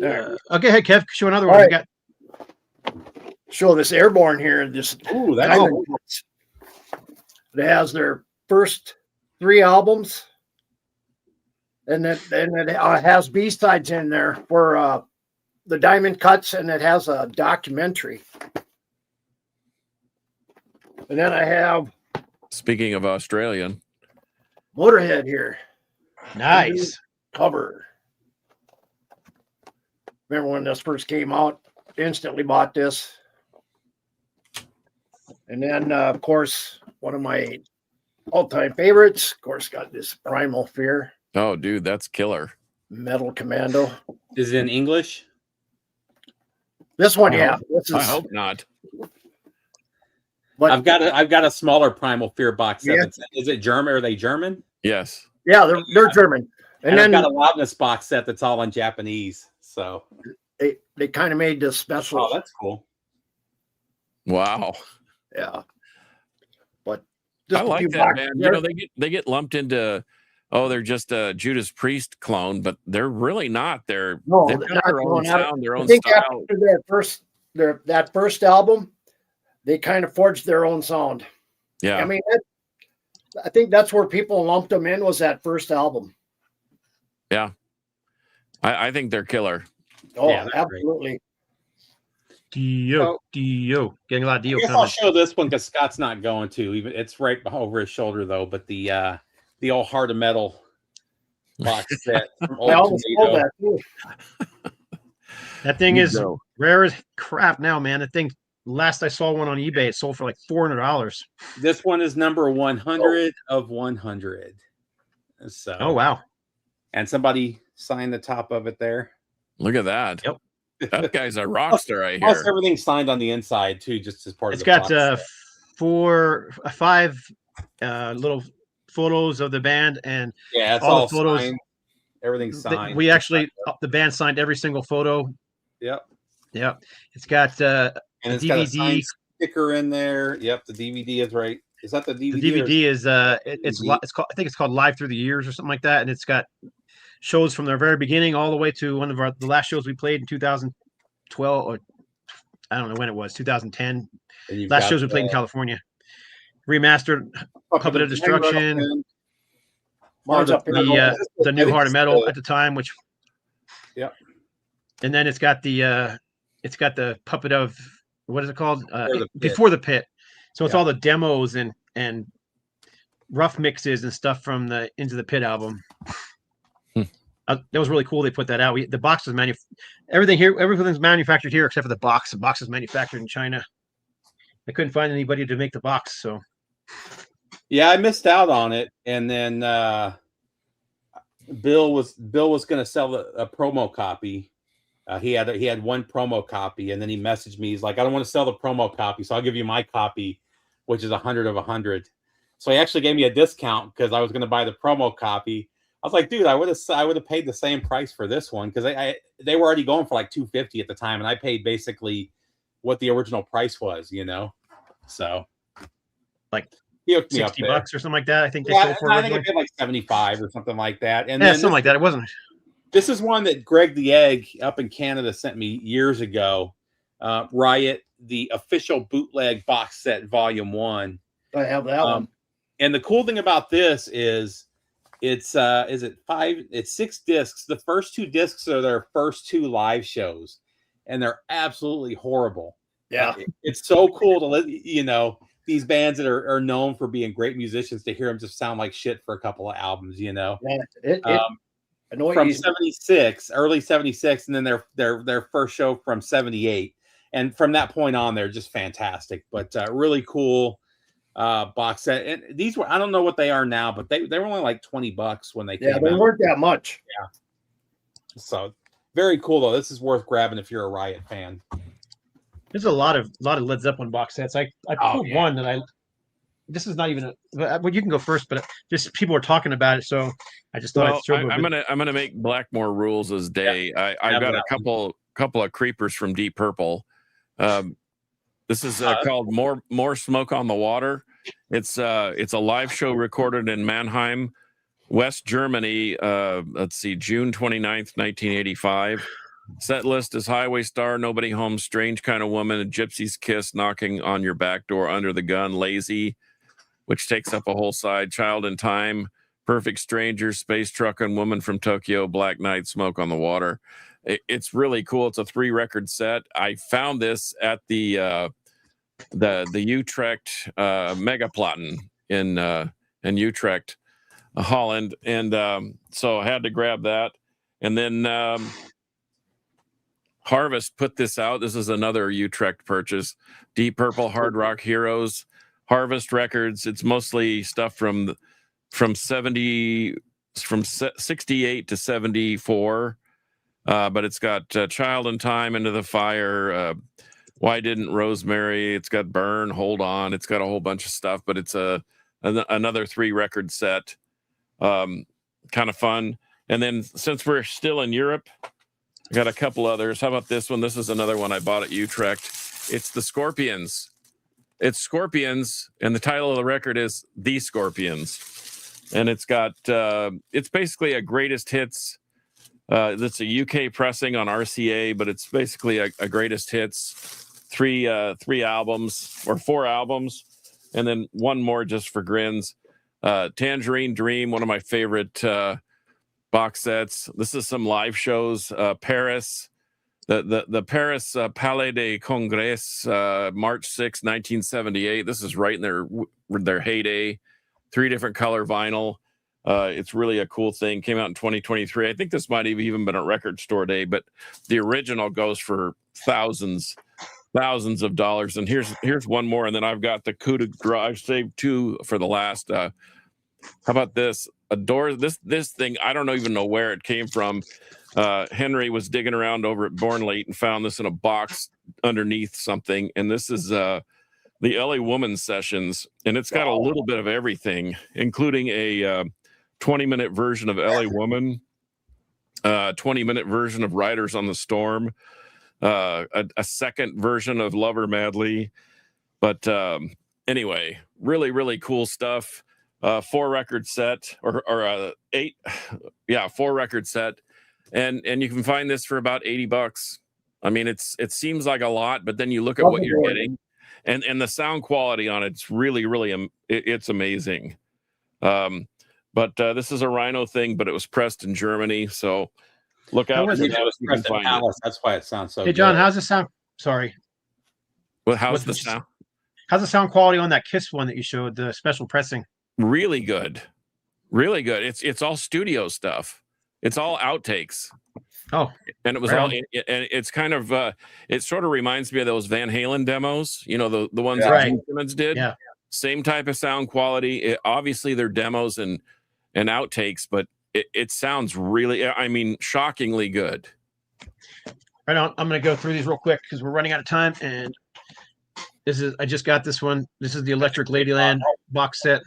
Okay, hey Kev, show another All one. right. We got Show this Airborne here. This ooh, that's Diamond Box. It has their first 3 albums, and it has B-sides in there for the Diamond Cuts, and it has a documentary. And then I have Speaking of Australian, Motorhead here nice. cover. Remember when this first came out? Instantly bought this. And then, of course, one of my all-time favorites, of course, got this Primal Fear Oh, dude, that's killer. Metal Commando. Is it in English? This one, I yeah. hope- This is, I hope not. but I've got a smaller Primal Fear box set. Yeah. Is it German? Are they German? Yes. yeah, they're German. And And I've then got a Loudness box set that's all in Japanese. So, they kind of made this special. oh, that's cool. Wow. Yeah. But I a like few that, boxes man. there. You know, they get lumped into, oh, they're just a Judas Priest clone, but they're really not. They've No, got they're not. their own No, not- sound, their I own think style. after that first album, they kind of forged their own sound. Yeah. I mean, I think that's where people lumped them in, was that first album. I think they're killer. Oh, Yeah, they're great. absolutely. Dio, Dio. Getting a lot of I Dio guess I'll coming. show this one because Scott's not going to. Even it's right over his shoulder though. But the old Heart of Metal box set from I Old almost told Tomato. that too. That thing You is go. rare as crap now, man. The thing, last I saw one on eBay, it sold for like $400. This one is number 100 of 100. So, Oh, wow. and somebody signed the top of it there. Look at that. Yep. That guy's a rock star, I Plus, hear. everything's signed on the inside too, just as part It's of the got box set. 5 little photos of the band, and Yeah, it's all the all photos- signed. Everything's signed. we actually, the band signed every single photo. Yep. Yep. It's got And a it's got a DVD. signed sticker in there. Yep, the DVD is right. Is that the DVD? The or- DVD is it's called, I think it's called Live Through the Years or something like that, and it's got shows from the very beginning all the way to one of the last shows we played in 2012, or I don't know when it was, 2010. and you've Last got shows we played in California. Remastered Puppet of Destruction, Mine's up here. the new Heart of Metal at the time, which Yep. And then it's got the Puppet of, what is it called? the Pit. Before the Pit. So it's Yeah. all the demos and rough mixes and stuff from the Into the Pit album. That was really cool. They put that out. The box is everything's manufactured here except for the box. The box is manufactured in China. I couldn't find anybody to make the box, so Yeah, I missed out on it, and then Bill was going to sell a promo copy. He had one promo copy, and then he messaged me. He's like, "I don't want to sell the promo copy, so I'll give you my copy, which is 100 of 100." So he actually gave me a discount because I was going to buy the promo copy. I was like, "Dude, I would have paid the same price for this one because they were already going for like $250 at the time, and I paid basically what the original price was, you know." So like he hooked me up $60 there. or something like that. I think they Yeah, sold for I think I originally. paid like 75 or something like that. And Yeah, then something like that. It wasn't. this is one that Greg the Egg up in Canada sent me years ago. Riot, the official bootleg box set, Volume 1. I have that one. And the cool thing about this is it's 6 discs. The first 2 discs are their first 2 live shows, and they're absolutely horrible. Yeah. It's so cool to let these bands that are known for being great musicians to hear them just sound like shit for a couple of albums, Yeah. It annoyed from you. 76, early 76, and then their first show from 78. And from that point on, they're just fantastic, but really cool box set. And these were, I don't know what they are now, but they were only like $20 when they Yeah, came they out. weren't that much. So very cool though. This is worth grabbing if you're a Riot fan. There's a lot of Led Zeppelin box sets. I pulled one that this is not even well, you can go first, but just people are talking about it, so I just thought Well, I'd throw I'm gonna make Blackmore Rules as day. I've got a couple of creepers from Deep Purple. This is called More Smoke on the Water. It's a live show recorded in Mannheim, West Germany. Let's see, June 29th, 1985. Set list is Highway Star, Nobody Home, Strange Kind of Woman, A Gypsy's Kiss, Knocking on Your Back Door, Under the Gun, Lazy, which takes up a whole side, Child in Time, Perfect Stranger, Space Truckin', Woman from Tokyo, Black Knight, Smoke on the Water. It's really cool. It's a 3-record set. I found this at the Utrecht Megaplaten in Utrecht, Holland, and so I had to grab that. And then Harvest put this out. This is another Utrecht purchase. Deep Purple, Hard Rock Heroes, Harvest Records. It's mostly stuff from 68 to 74. But it's got Child in Time, Into the Fire, Why Didn't Rosemary? It's got Burn, Hold On. It's got a whole bunch of stuff, but it's another 3-record set. Kind of fun. And then since we're still in Europe, I got a couple others. How about this one? This is another one I bought at Utrecht. It's the Scorpions. It's Scorpions, and the title of the record is The Scorpions. And it's got, it's basically a greatest hits. That's a UK pressing on RCA, but it's basically a greatest hits. Three albums or 4 albums, and then one more just for grins. Tangerine Dream, one of my favorite box sets. This is some live shows. Paris, the Paris Palais des Congrès, March 6, 1978. This is right in their heyday. 3 different color vinyl. It's really a cool thing. Came out in 2023. I think this might have even been a record store day, but the original goes for thousands of dollars. And here's one more, and then I've got the coup de grace. I've saved 2 for the last. How about this? Adore this thing. I don't even know where it came from. Henry was digging around over at Bornlate and found this in a box underneath something. And this is the LA Woman Sessions, and it's got a little bit of everything, including a 20-minute version of LA Woman, 20-minute version of Riders on the Storm, a second version of Lover Madly. But anyway, really, really cool stuff. 4-record set or 8. Yeah, 4-record set. And you can find this for about $80. I mean, it seems like a lot, but then you look at what you're getting. And the sound quality on it's really, really, it's amazing. But this is a Rhino thing, but it was pressed in Germany. So look out. Was it? Was pressed in Alice. That's why it sounds so Hey, John, good. how's the sound? Sorry. Well, how's the sound? How's the sound quality on that Kiss one that you showed, the special pressing? Really good. Really good. It's all studio stuff. It's all outtakes. Oh, and it was all, and it's kind of, it sort of reminds me of those Van Halen demos, you know, the ones that Gene Simmons did. Yeah. Same type of sound quality. Obviously, they're demos and outtakes, but it sounds really, I mean, shockingly good. Right on. I'm going to go through these real quick because we're running out of time. And I just got this one. This is the Electric Ladyland box set.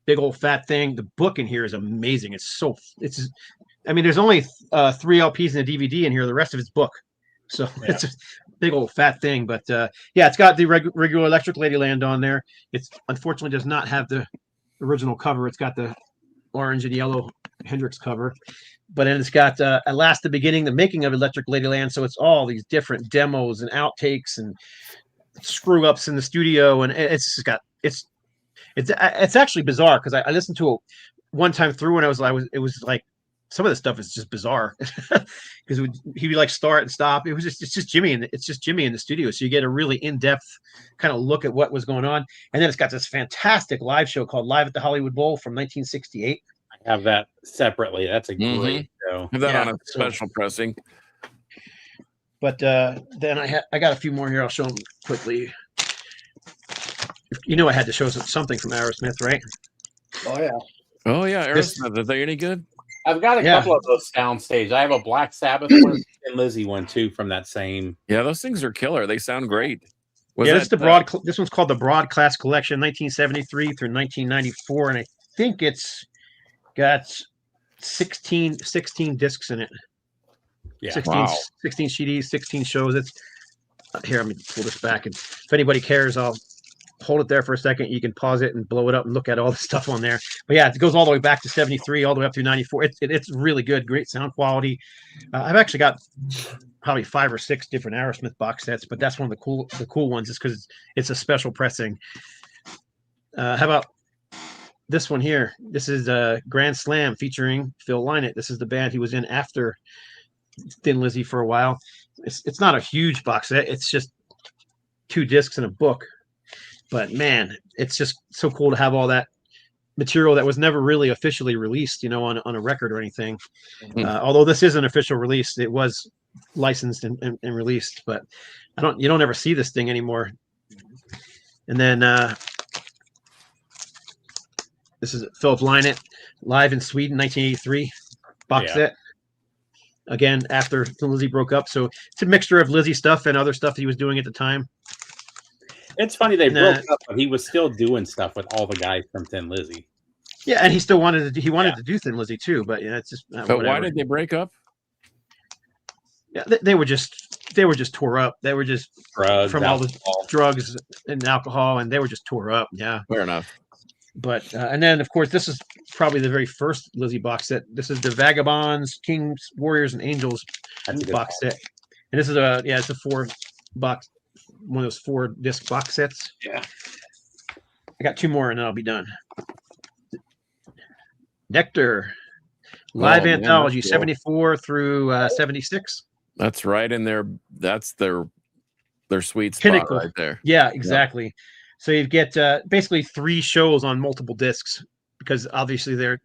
Big old fat thing. The book in here is amazing. I mean, there's only 3 LPs and a DVD in here. The rest of it's book. So it's a big old fat thing. But yeah, it's got the regular Electric Ladyland on there. It's unfortunately does not have the original cover. It's got the orange and yellow Hendrix cover. But then it's got at last the beginning, the making of Electric Ladyland. So it's all these different demos and outtakes and screw ups in the studio. And it's actually bizarre because I listened to it one time through and it was like some of the stuff is just bizarre because he'd be like start and stop. It's just Jimmy in the studio. So you get a really in-depth kind of look at what was going on. And then it's got this fantastic live show called Live at the Hollywood Bowl from 1968. I have that separately. That's a great show. Have that on a special pressing. But then I got a few more here. I'll show them quickly. You know, I had to show something from Aerosmith, right? Oh yeah. Aerosmith. Are they any good? I've got a couple of those soundstage. I have a Black Sabbath one and Lizzie one too from that same. Yeah, those things are killer. They sound great. This one's called the Broad Class Collection, 1973 through 1994, and I think it's got 16 discs in it. Yeah. 16 CDs, 16 shows. It's here. Let me pull this back, and if anybody cares, I'll hold it there for a second. You can pause it and blow it up and look at all the stuff on there. But yeah, it goes all the way back to 73, all the way up through 94. It's really good, great sound quality. I've actually got probably 5 or 6 different Aerosmith box sets, but that's one of the cool ones, is because it's a special pressing. How about this one here? This is Grand Slam featuring Phil Lynott. This is the band he was in after Thin Lizzy for a while. It's not a huge box set. It's just 2 discs and a book. But man, it's just so cool to have all that material that was never really officially released, you know, on a record or anything. Although this is an official release, it was licensed and released, but you don't ever see this thing anymore. And then this is Philip Lynott, live in Sweden, 1983 box set. Again, after Lizzie broke up. So it's a mixture of Lizzie stuff and other stuff he was doing at the time. It's funny they broke up, but he was still doing stuff with all the guys from Thin Lizzy. Yeah, and he still wanted to do Thin Lizzy too, but yeah, it's just. But why did they break up? Yeah, they were just tore up. They were just Drugs, from alcohol. all the drugs and alcohol, and they were just tore up. Yeah, Fair enough. but and then of course this is probably the very first Lizzie box set. This is the Vagabonds, Kings, Warriors, and Angels That's a good box one. set, and this is it's a 4-box, one of those 4-disc box sets. Yeah. I got 2 more, and then I'll be done. Nectar. Live man, anthology, that's cool. 74 through 76. That's right in there. That's their sweet spot Pinnacle. right there. Yeah, exactly. So you get basically 3 shows on multiple discs because obviously their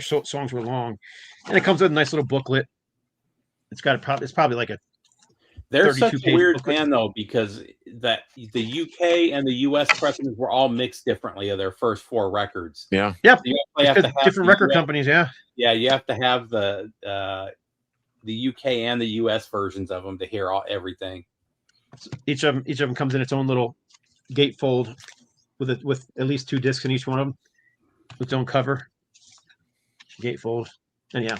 songs were long, and it comes with a nice little booklet. It's probably like a. They're such a 32-page weird booklet. band though, because that the UK and the US pressings were all mixed differently of their first 4 records. Yeah. Yep. So you actually have to have Different record companies. Yeah. Yeah, you have to have the UK and the US versions of them to hear everything. Each of them comes in its own little gatefold with at least 2 discs in each one of them, with its own cover. Gatefold, and yeah,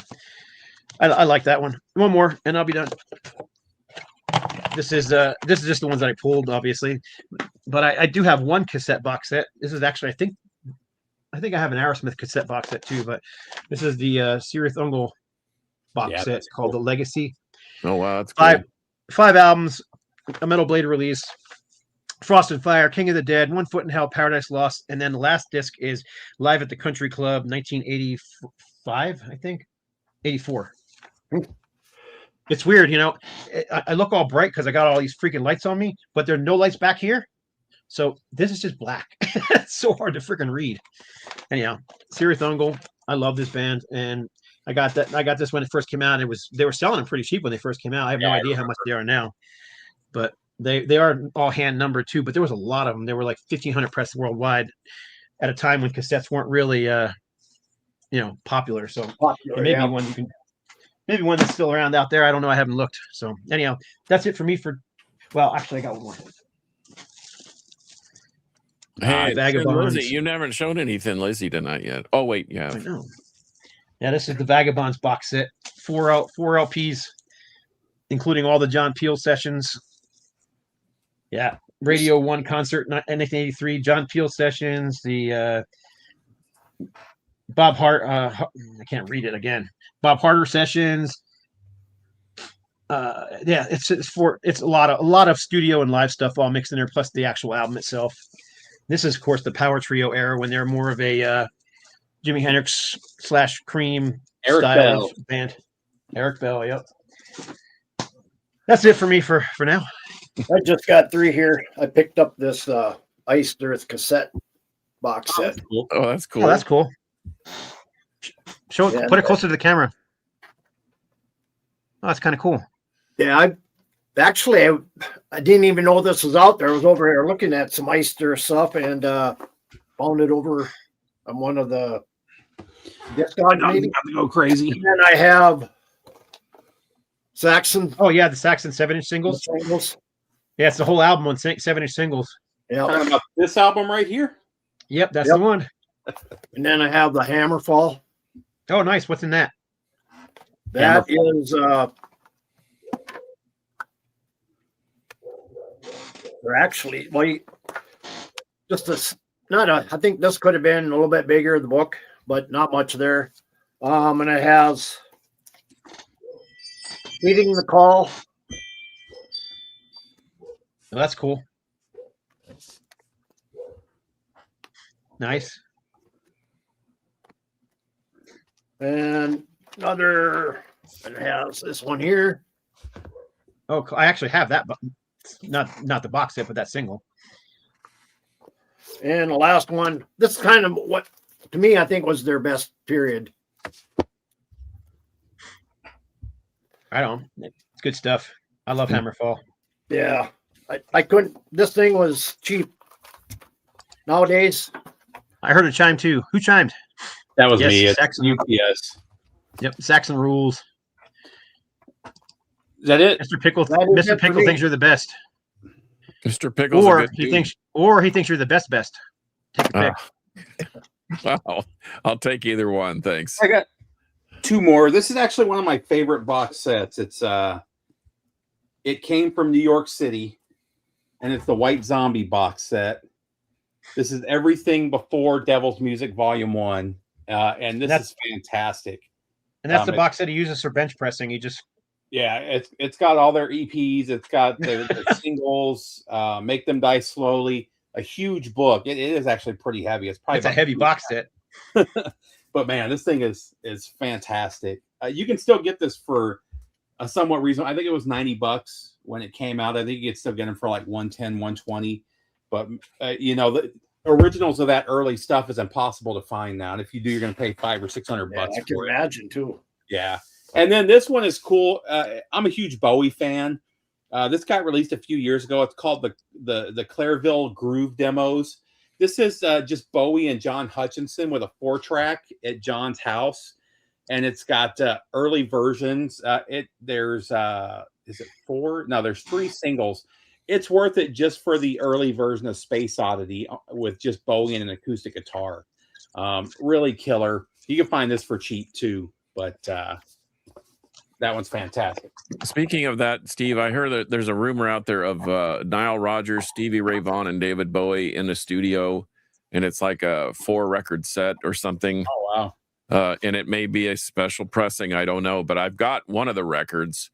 I like that one. One more, and I'll be done. This is just the ones that I pulled, obviously, but I do have one cassette box set. This is actually I think I have an Aerosmith cassette box set too, but this is the Sirith Ungol box set called The Legacy. Oh wow, that's cool. 5 albums, a Metal Blade release, Frost and Fire, King of the Dead, One Foot in Hell, Paradise Lost, and then the last disc is Live at the Country Club, 1985, I think, 84. It's weird, I look all bright because I got all these freaking lights on me, but there are no lights back here. So this is just black. It's so hard to freaking read. Anyhow, Sirith Ungol, I love this band, and I got this when it first came out. They were selling them pretty cheap when they first came out. I have no idea how much they are now, but they are all hand numbered too. But there was a lot of them. There were like 1,500 pressed worldwide at a time when cassettes weren't really popular. So maybe one that's still around out there. I don't know. I haven't looked. So anyhow, that's it for me. Actually, I got one more. Hey, Vagabonds. Lizzy, you never shown any Thin Lizzy tonight yet. Oh wait, yeah. I know. Yeah, this is the Vagabonds box set. 4 LPs, including all the John Peel sessions. Yeah, Radio 1 concert, 1983, John Peel sessions, the Bob Hart. I can't read it again. Bob Harder sessions. It's a lot of studio and live stuff all mixed in there, plus the actual album itself. This is, of course, the Power Trio era when they're more of a Jimi Hendrix / Cream style of band. Eric Bell, yep. That's it for me for now. I just got 3 here. I picked up this Iced Earth cassette box set. Cool. Oh, that's cool. Oh, that's cool. Show it. Yeah, Put it closer to the camera. Oh, that's kind of cool. Yeah, I didn't even know this was out there. I was over here looking at some Iced Earth stuff and found it over on one of the Discogs, maybe. To go crazy. And then I have Saxon Oh yeah, the Saxon 7-inch singles. singles. Yeah, it's the whole album on 7-inch singles. Yeah, Talking about this album right here. Yep, that's Yep. the one. and then I have the Hammerfall. Oh, nice. What's in that? That is they're actually just this I think this could have been a little bit bigger, the book, but not much there. And it has Heeding the Call. Oh, that's cool. Nice. And it has this one here. Oh, I actually have that, but not the box set, but that single. And the last one, this is kind of what to me I think was their best period. I don't. It's Good stuff. I love Hammerfall. Yeah. I couldn't. This thing was cheap. Nowadays, I heard a chime too. Who chimed? That was Yes, me. It's Saxon. UPS. Yep, Saxon rules. Is that it? Mr. Pickle. That is Mr. it for Pickle me. thinks you're the best, Mr. Pickle's a or good he dude. thinks you're the best. Take a pick. Wow. I'll take either one. Thanks. I got two more. This is actually one of my favorite box sets. It's it came from New York City, and it's the White Zombie box set. This is everything before Devil's Music Volume 1. And this is fantastic. And that's the box that he uses for bench pressing. He just Yeah, it's got all their EPs. It's got the singles, Make Them Die Slowly, a huge book. It is actually pretty heavy. It's probably it's a heavy box set. But man, this thing is fantastic. You can still get this for a somewhat reasonable. I think it was $90 when it came out. I think you can still get them for like 110, 120. But you know, the originals of that early stuff is impossible to find now. And if you do, you're going to pay $500 or $600 I can for it. imagine too. Yeah. And then this one is cool. I'm a huge Bowie fan. This got released a few years ago. It's called the Clairville Groove Demos. This is just Bowie and John Hutchinson with a 4-track at John's house, and it's got early versions. There's is it 4? No, there's 3 singles. It's worth it just for the early version of Space Oddity with just Bowie and an acoustic guitar. Really killer. You can find this for cheap too, but that one's fantastic. Speaking of that, Steve, I heard that there's a rumor out there of Nile Rodgers, Stevie Ray Vaughan, and David Bowie in the studio, and it's like a 4-record set or something. Oh, wow. And it may be a special pressing. I don't know, but I've got one of the records,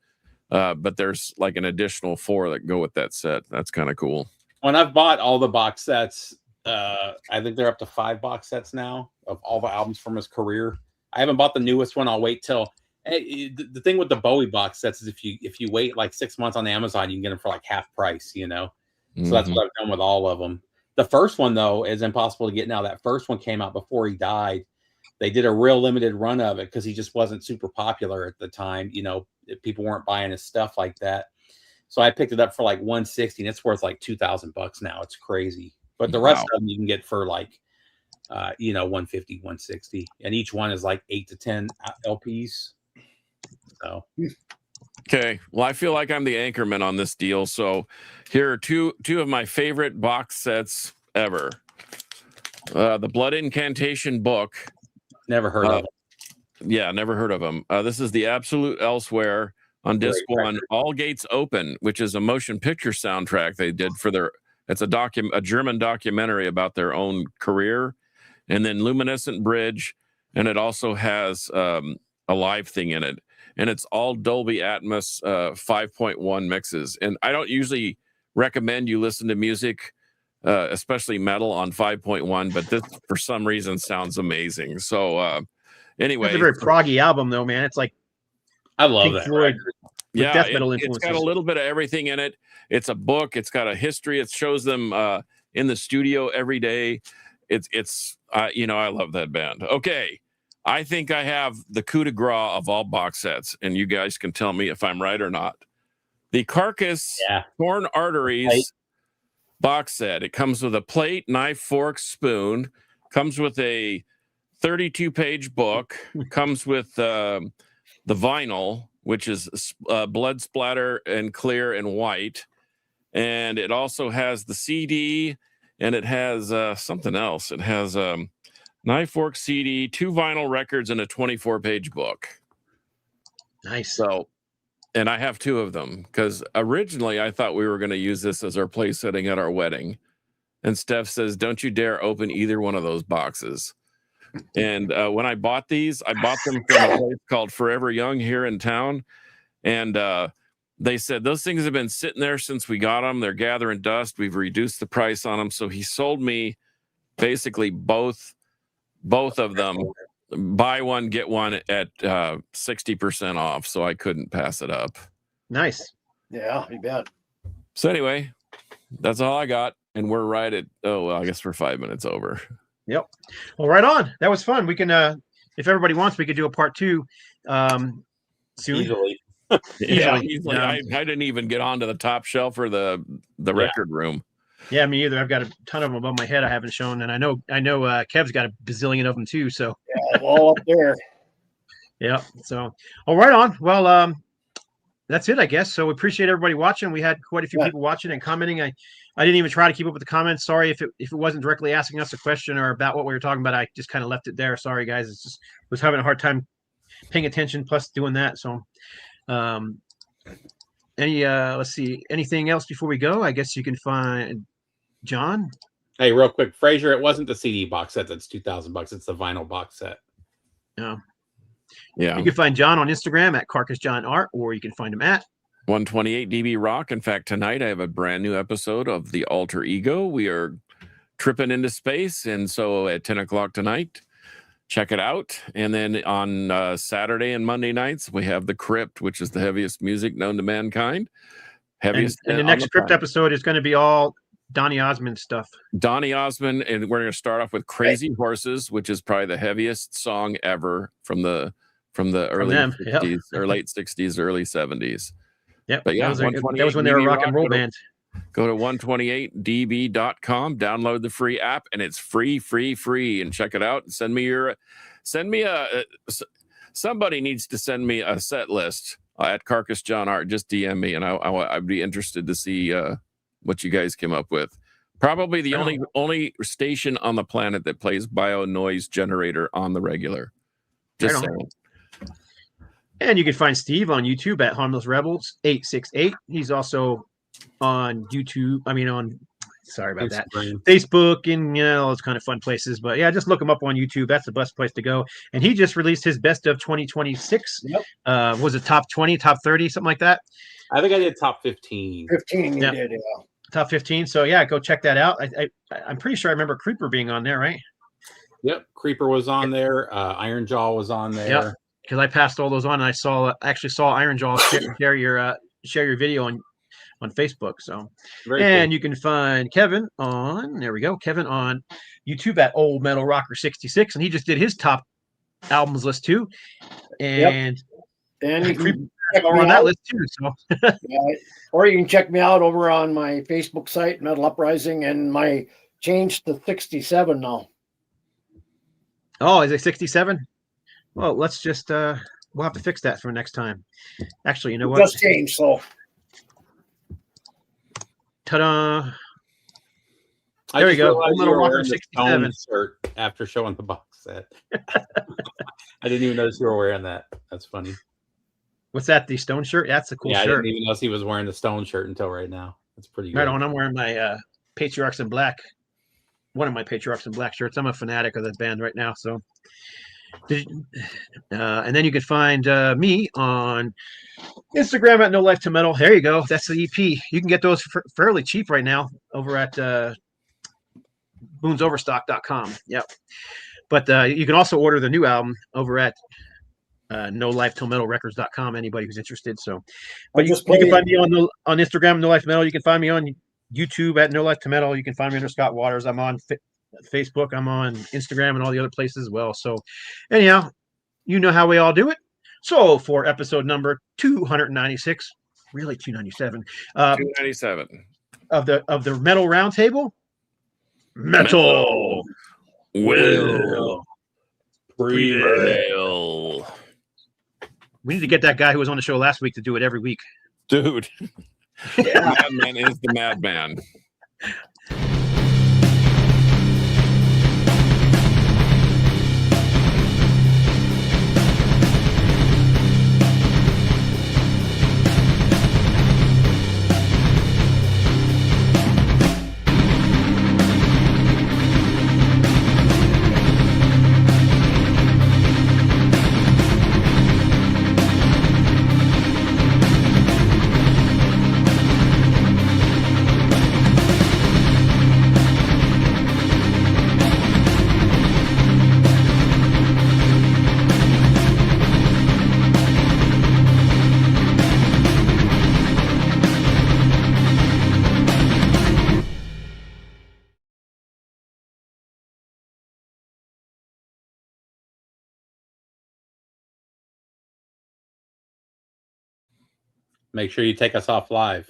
but there's like an additional 4 that go with that set. That's kind of cool. When I've bought all the box sets, I think they're up to 5 box sets now of all the albums from his career. I haven't bought the newest one. I'll wait till... The thing with the Bowie box sets is if you wait like 6 months on Amazon, you can get them for like half price, you know? So that's what I've done with all of them. The first one, though, is impossible to get now. That first one came out before he died. They did a real limited run of it because he just wasn't super popular at the time. You know, people weren't buying his stuff like that. So I picked it up for like $160, and it's worth like $2,000 now. It's crazy. But the rest of them you can get for like, $150, $160. And each one is like 8 to 10 LPs. So. Okay. Well, I feel like I'm the anchorman on this deal. So here are two of my favorite box sets ever. The Blood Incantation book. Never heard of it. Yeah, never heard of them. This is the Absolute Elsewhere on disc 1. All Gates Open, which is a motion picture soundtrack they did for their. It's a German documentary about their own career, and then Luminescent Bridge, and it also has a live thing in it. And it's all Dolby Atmos 5.1 mixes. And I don't usually recommend you listen to music, especially metal, on 5.1, but this, for some reason, sounds amazing. So anyway. It's a very proggy album, though, man. It's like I love Pink that. Floyd with Yeah, death metal it's influences. got a little bit of everything in it. It's a book. It's got a history. It shows them in the studio every day. It's I love that band. Okay. I think I have the coup de grace of all box sets, and you guys can tell me if I'm right or not. The Carcass Torn Arteries box set. It comes with a plate, knife, fork, spoon. Comes with a 32-page book. Comes with the vinyl, which is blood splatter and clear and white. And it also has the CD, and it has something else. It has... knife, fork, CD, 2 vinyl records, and a 24-page book. Nice. So, and I have 2 of them because originally I thought we were going to use this as our place setting at our wedding. And Steph says, don't you dare open either one of those boxes. And when I bought these, I bought them from a place called Forever Young here in town. And they said, those things have been sitting there since we got them. They're gathering dust. We've reduced the price on them. So he sold me basically both of them, buy one, get one at 60% off. So I couldn't pass it up. Nice. Yeah, you bet. So anyway, that's all I got. And we're right at, I guess we're 5 minutes over. Yep. Well, right on. That was fun. We can, if everybody wants, we could do a part 2 soon. Easily. Easily. Easily. I didn't even get onto the top shelf or the record room. Yeah, me either. I've got a ton of them above my head I haven't shown, and I know Kev's got a bazillion of them too. So Yeah, all up there. yeah. So all right on. Well, that's it, I guess. So we appreciate everybody watching. We had quite a few people watching and commenting. I didn't even try to keep up with the comments. Sorry if it wasn't directly asking us a question or about what we were talking about. I just kind of left it there. Sorry, guys. It's just was having a hard time paying attention plus doing that. So let's see, anything else before we go? I guess you can find John. Hey, real quick, Fraser, it wasn't the CD box set that's $2,000. It's the vinyl box set. No. Yeah. You can find John on Instagram at Carcass John Art, or you can find him at 128 DB Rock. In fact, tonight I have a brand new episode of The Alter Ego. We are tripping into space, and so at 10 o'clock tonight, check it out. And then on Saturday and Monday nights, we have The Crypt, which is the heaviest music known to mankind. Heaviest. And the next Crypt episode is going to be all Donny Osmond stuff. Donny Osmond, and we're going to start off with Crazy Horses, which is probably the heaviest song ever from the early 60s or late 60s, early 70s. Yep. But yeah, that was when they were a rock and roll band. Go to 128db.com, download the free app, and it's free, and check it out. Somebody needs to send me a set list at Carcass John Art. Just DM me, and I'd be interested to see what you guys came up with. Probably the only station on the planet that plays bio noise generator on the regular. Just saying. And you can find Steve on YouTube at Harmless Rebels 868. He's also on YouTube. Sorry about that. Facebook and all those kind of fun places. But yeah, just look him up on YouTube. That's the best place to go. And he just released his best of 2026. Yep. Was it top 20, top 30, something like that? I think I did top 15. 15 you did, yeah. Top 15. So yeah, go check that out. I'm pretty sure I remember Creeper being on there, right? Yep. Creeper was on there. Iron Jaw was on there. Yep. Because I passed all those on, and I actually saw Iron Jaw share your video on Facebook. So, and you can find Kevin on Kevin on YouTube at Old Metal Rocker 66, and he just did his top albums list too. And you can check me on that list too. So, or you can check me out over on my Facebook site, Metal Uprising, and my change to 67 now. Oh, is it 67? Well, let's just we'll have to fix that for next time. Actually, you know what? Just changed, so ta-da! There we go. Old Metal Rocker 67 shirt after showing the box set. I didn't even notice you were wearing that. That's funny. What's that? The Stone shirt? That's a cool shirt. I didn't even notice he was wearing the Stone shirt until right now. That's pretty good. Right on. I'm wearing my Patriarchs in Black. One of my Patriarchs in Black shirts. I'm a fanatic of that band right now. So. And then you can find me on Instagram at No Life to Metal. There you go. That's the EP. You can get those for fairly cheap right now over at boonsoverstock.com. Yep. But you can also order the new album over at NoLifeTillMetalRecords.com. Anybody who's interested. So, but you can find me on Instagram, No Life to Metal. You can find me on YouTube at No Life to Metal. You can find me under Scott Waters. I'm on Facebook, I'm on Instagram and all the other places as well. So anyhow, you know how we all do it. So for episode number 296, really 297, 297 of the Metal Roundtable, Metal will prevail. We need to get that guy who was on the show last week to do it every week. Dude. Madman is the madman. Make sure you take us off live.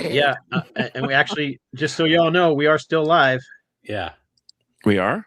Yeah, and we actually, just so y'all know, we are still live. Yeah. We are.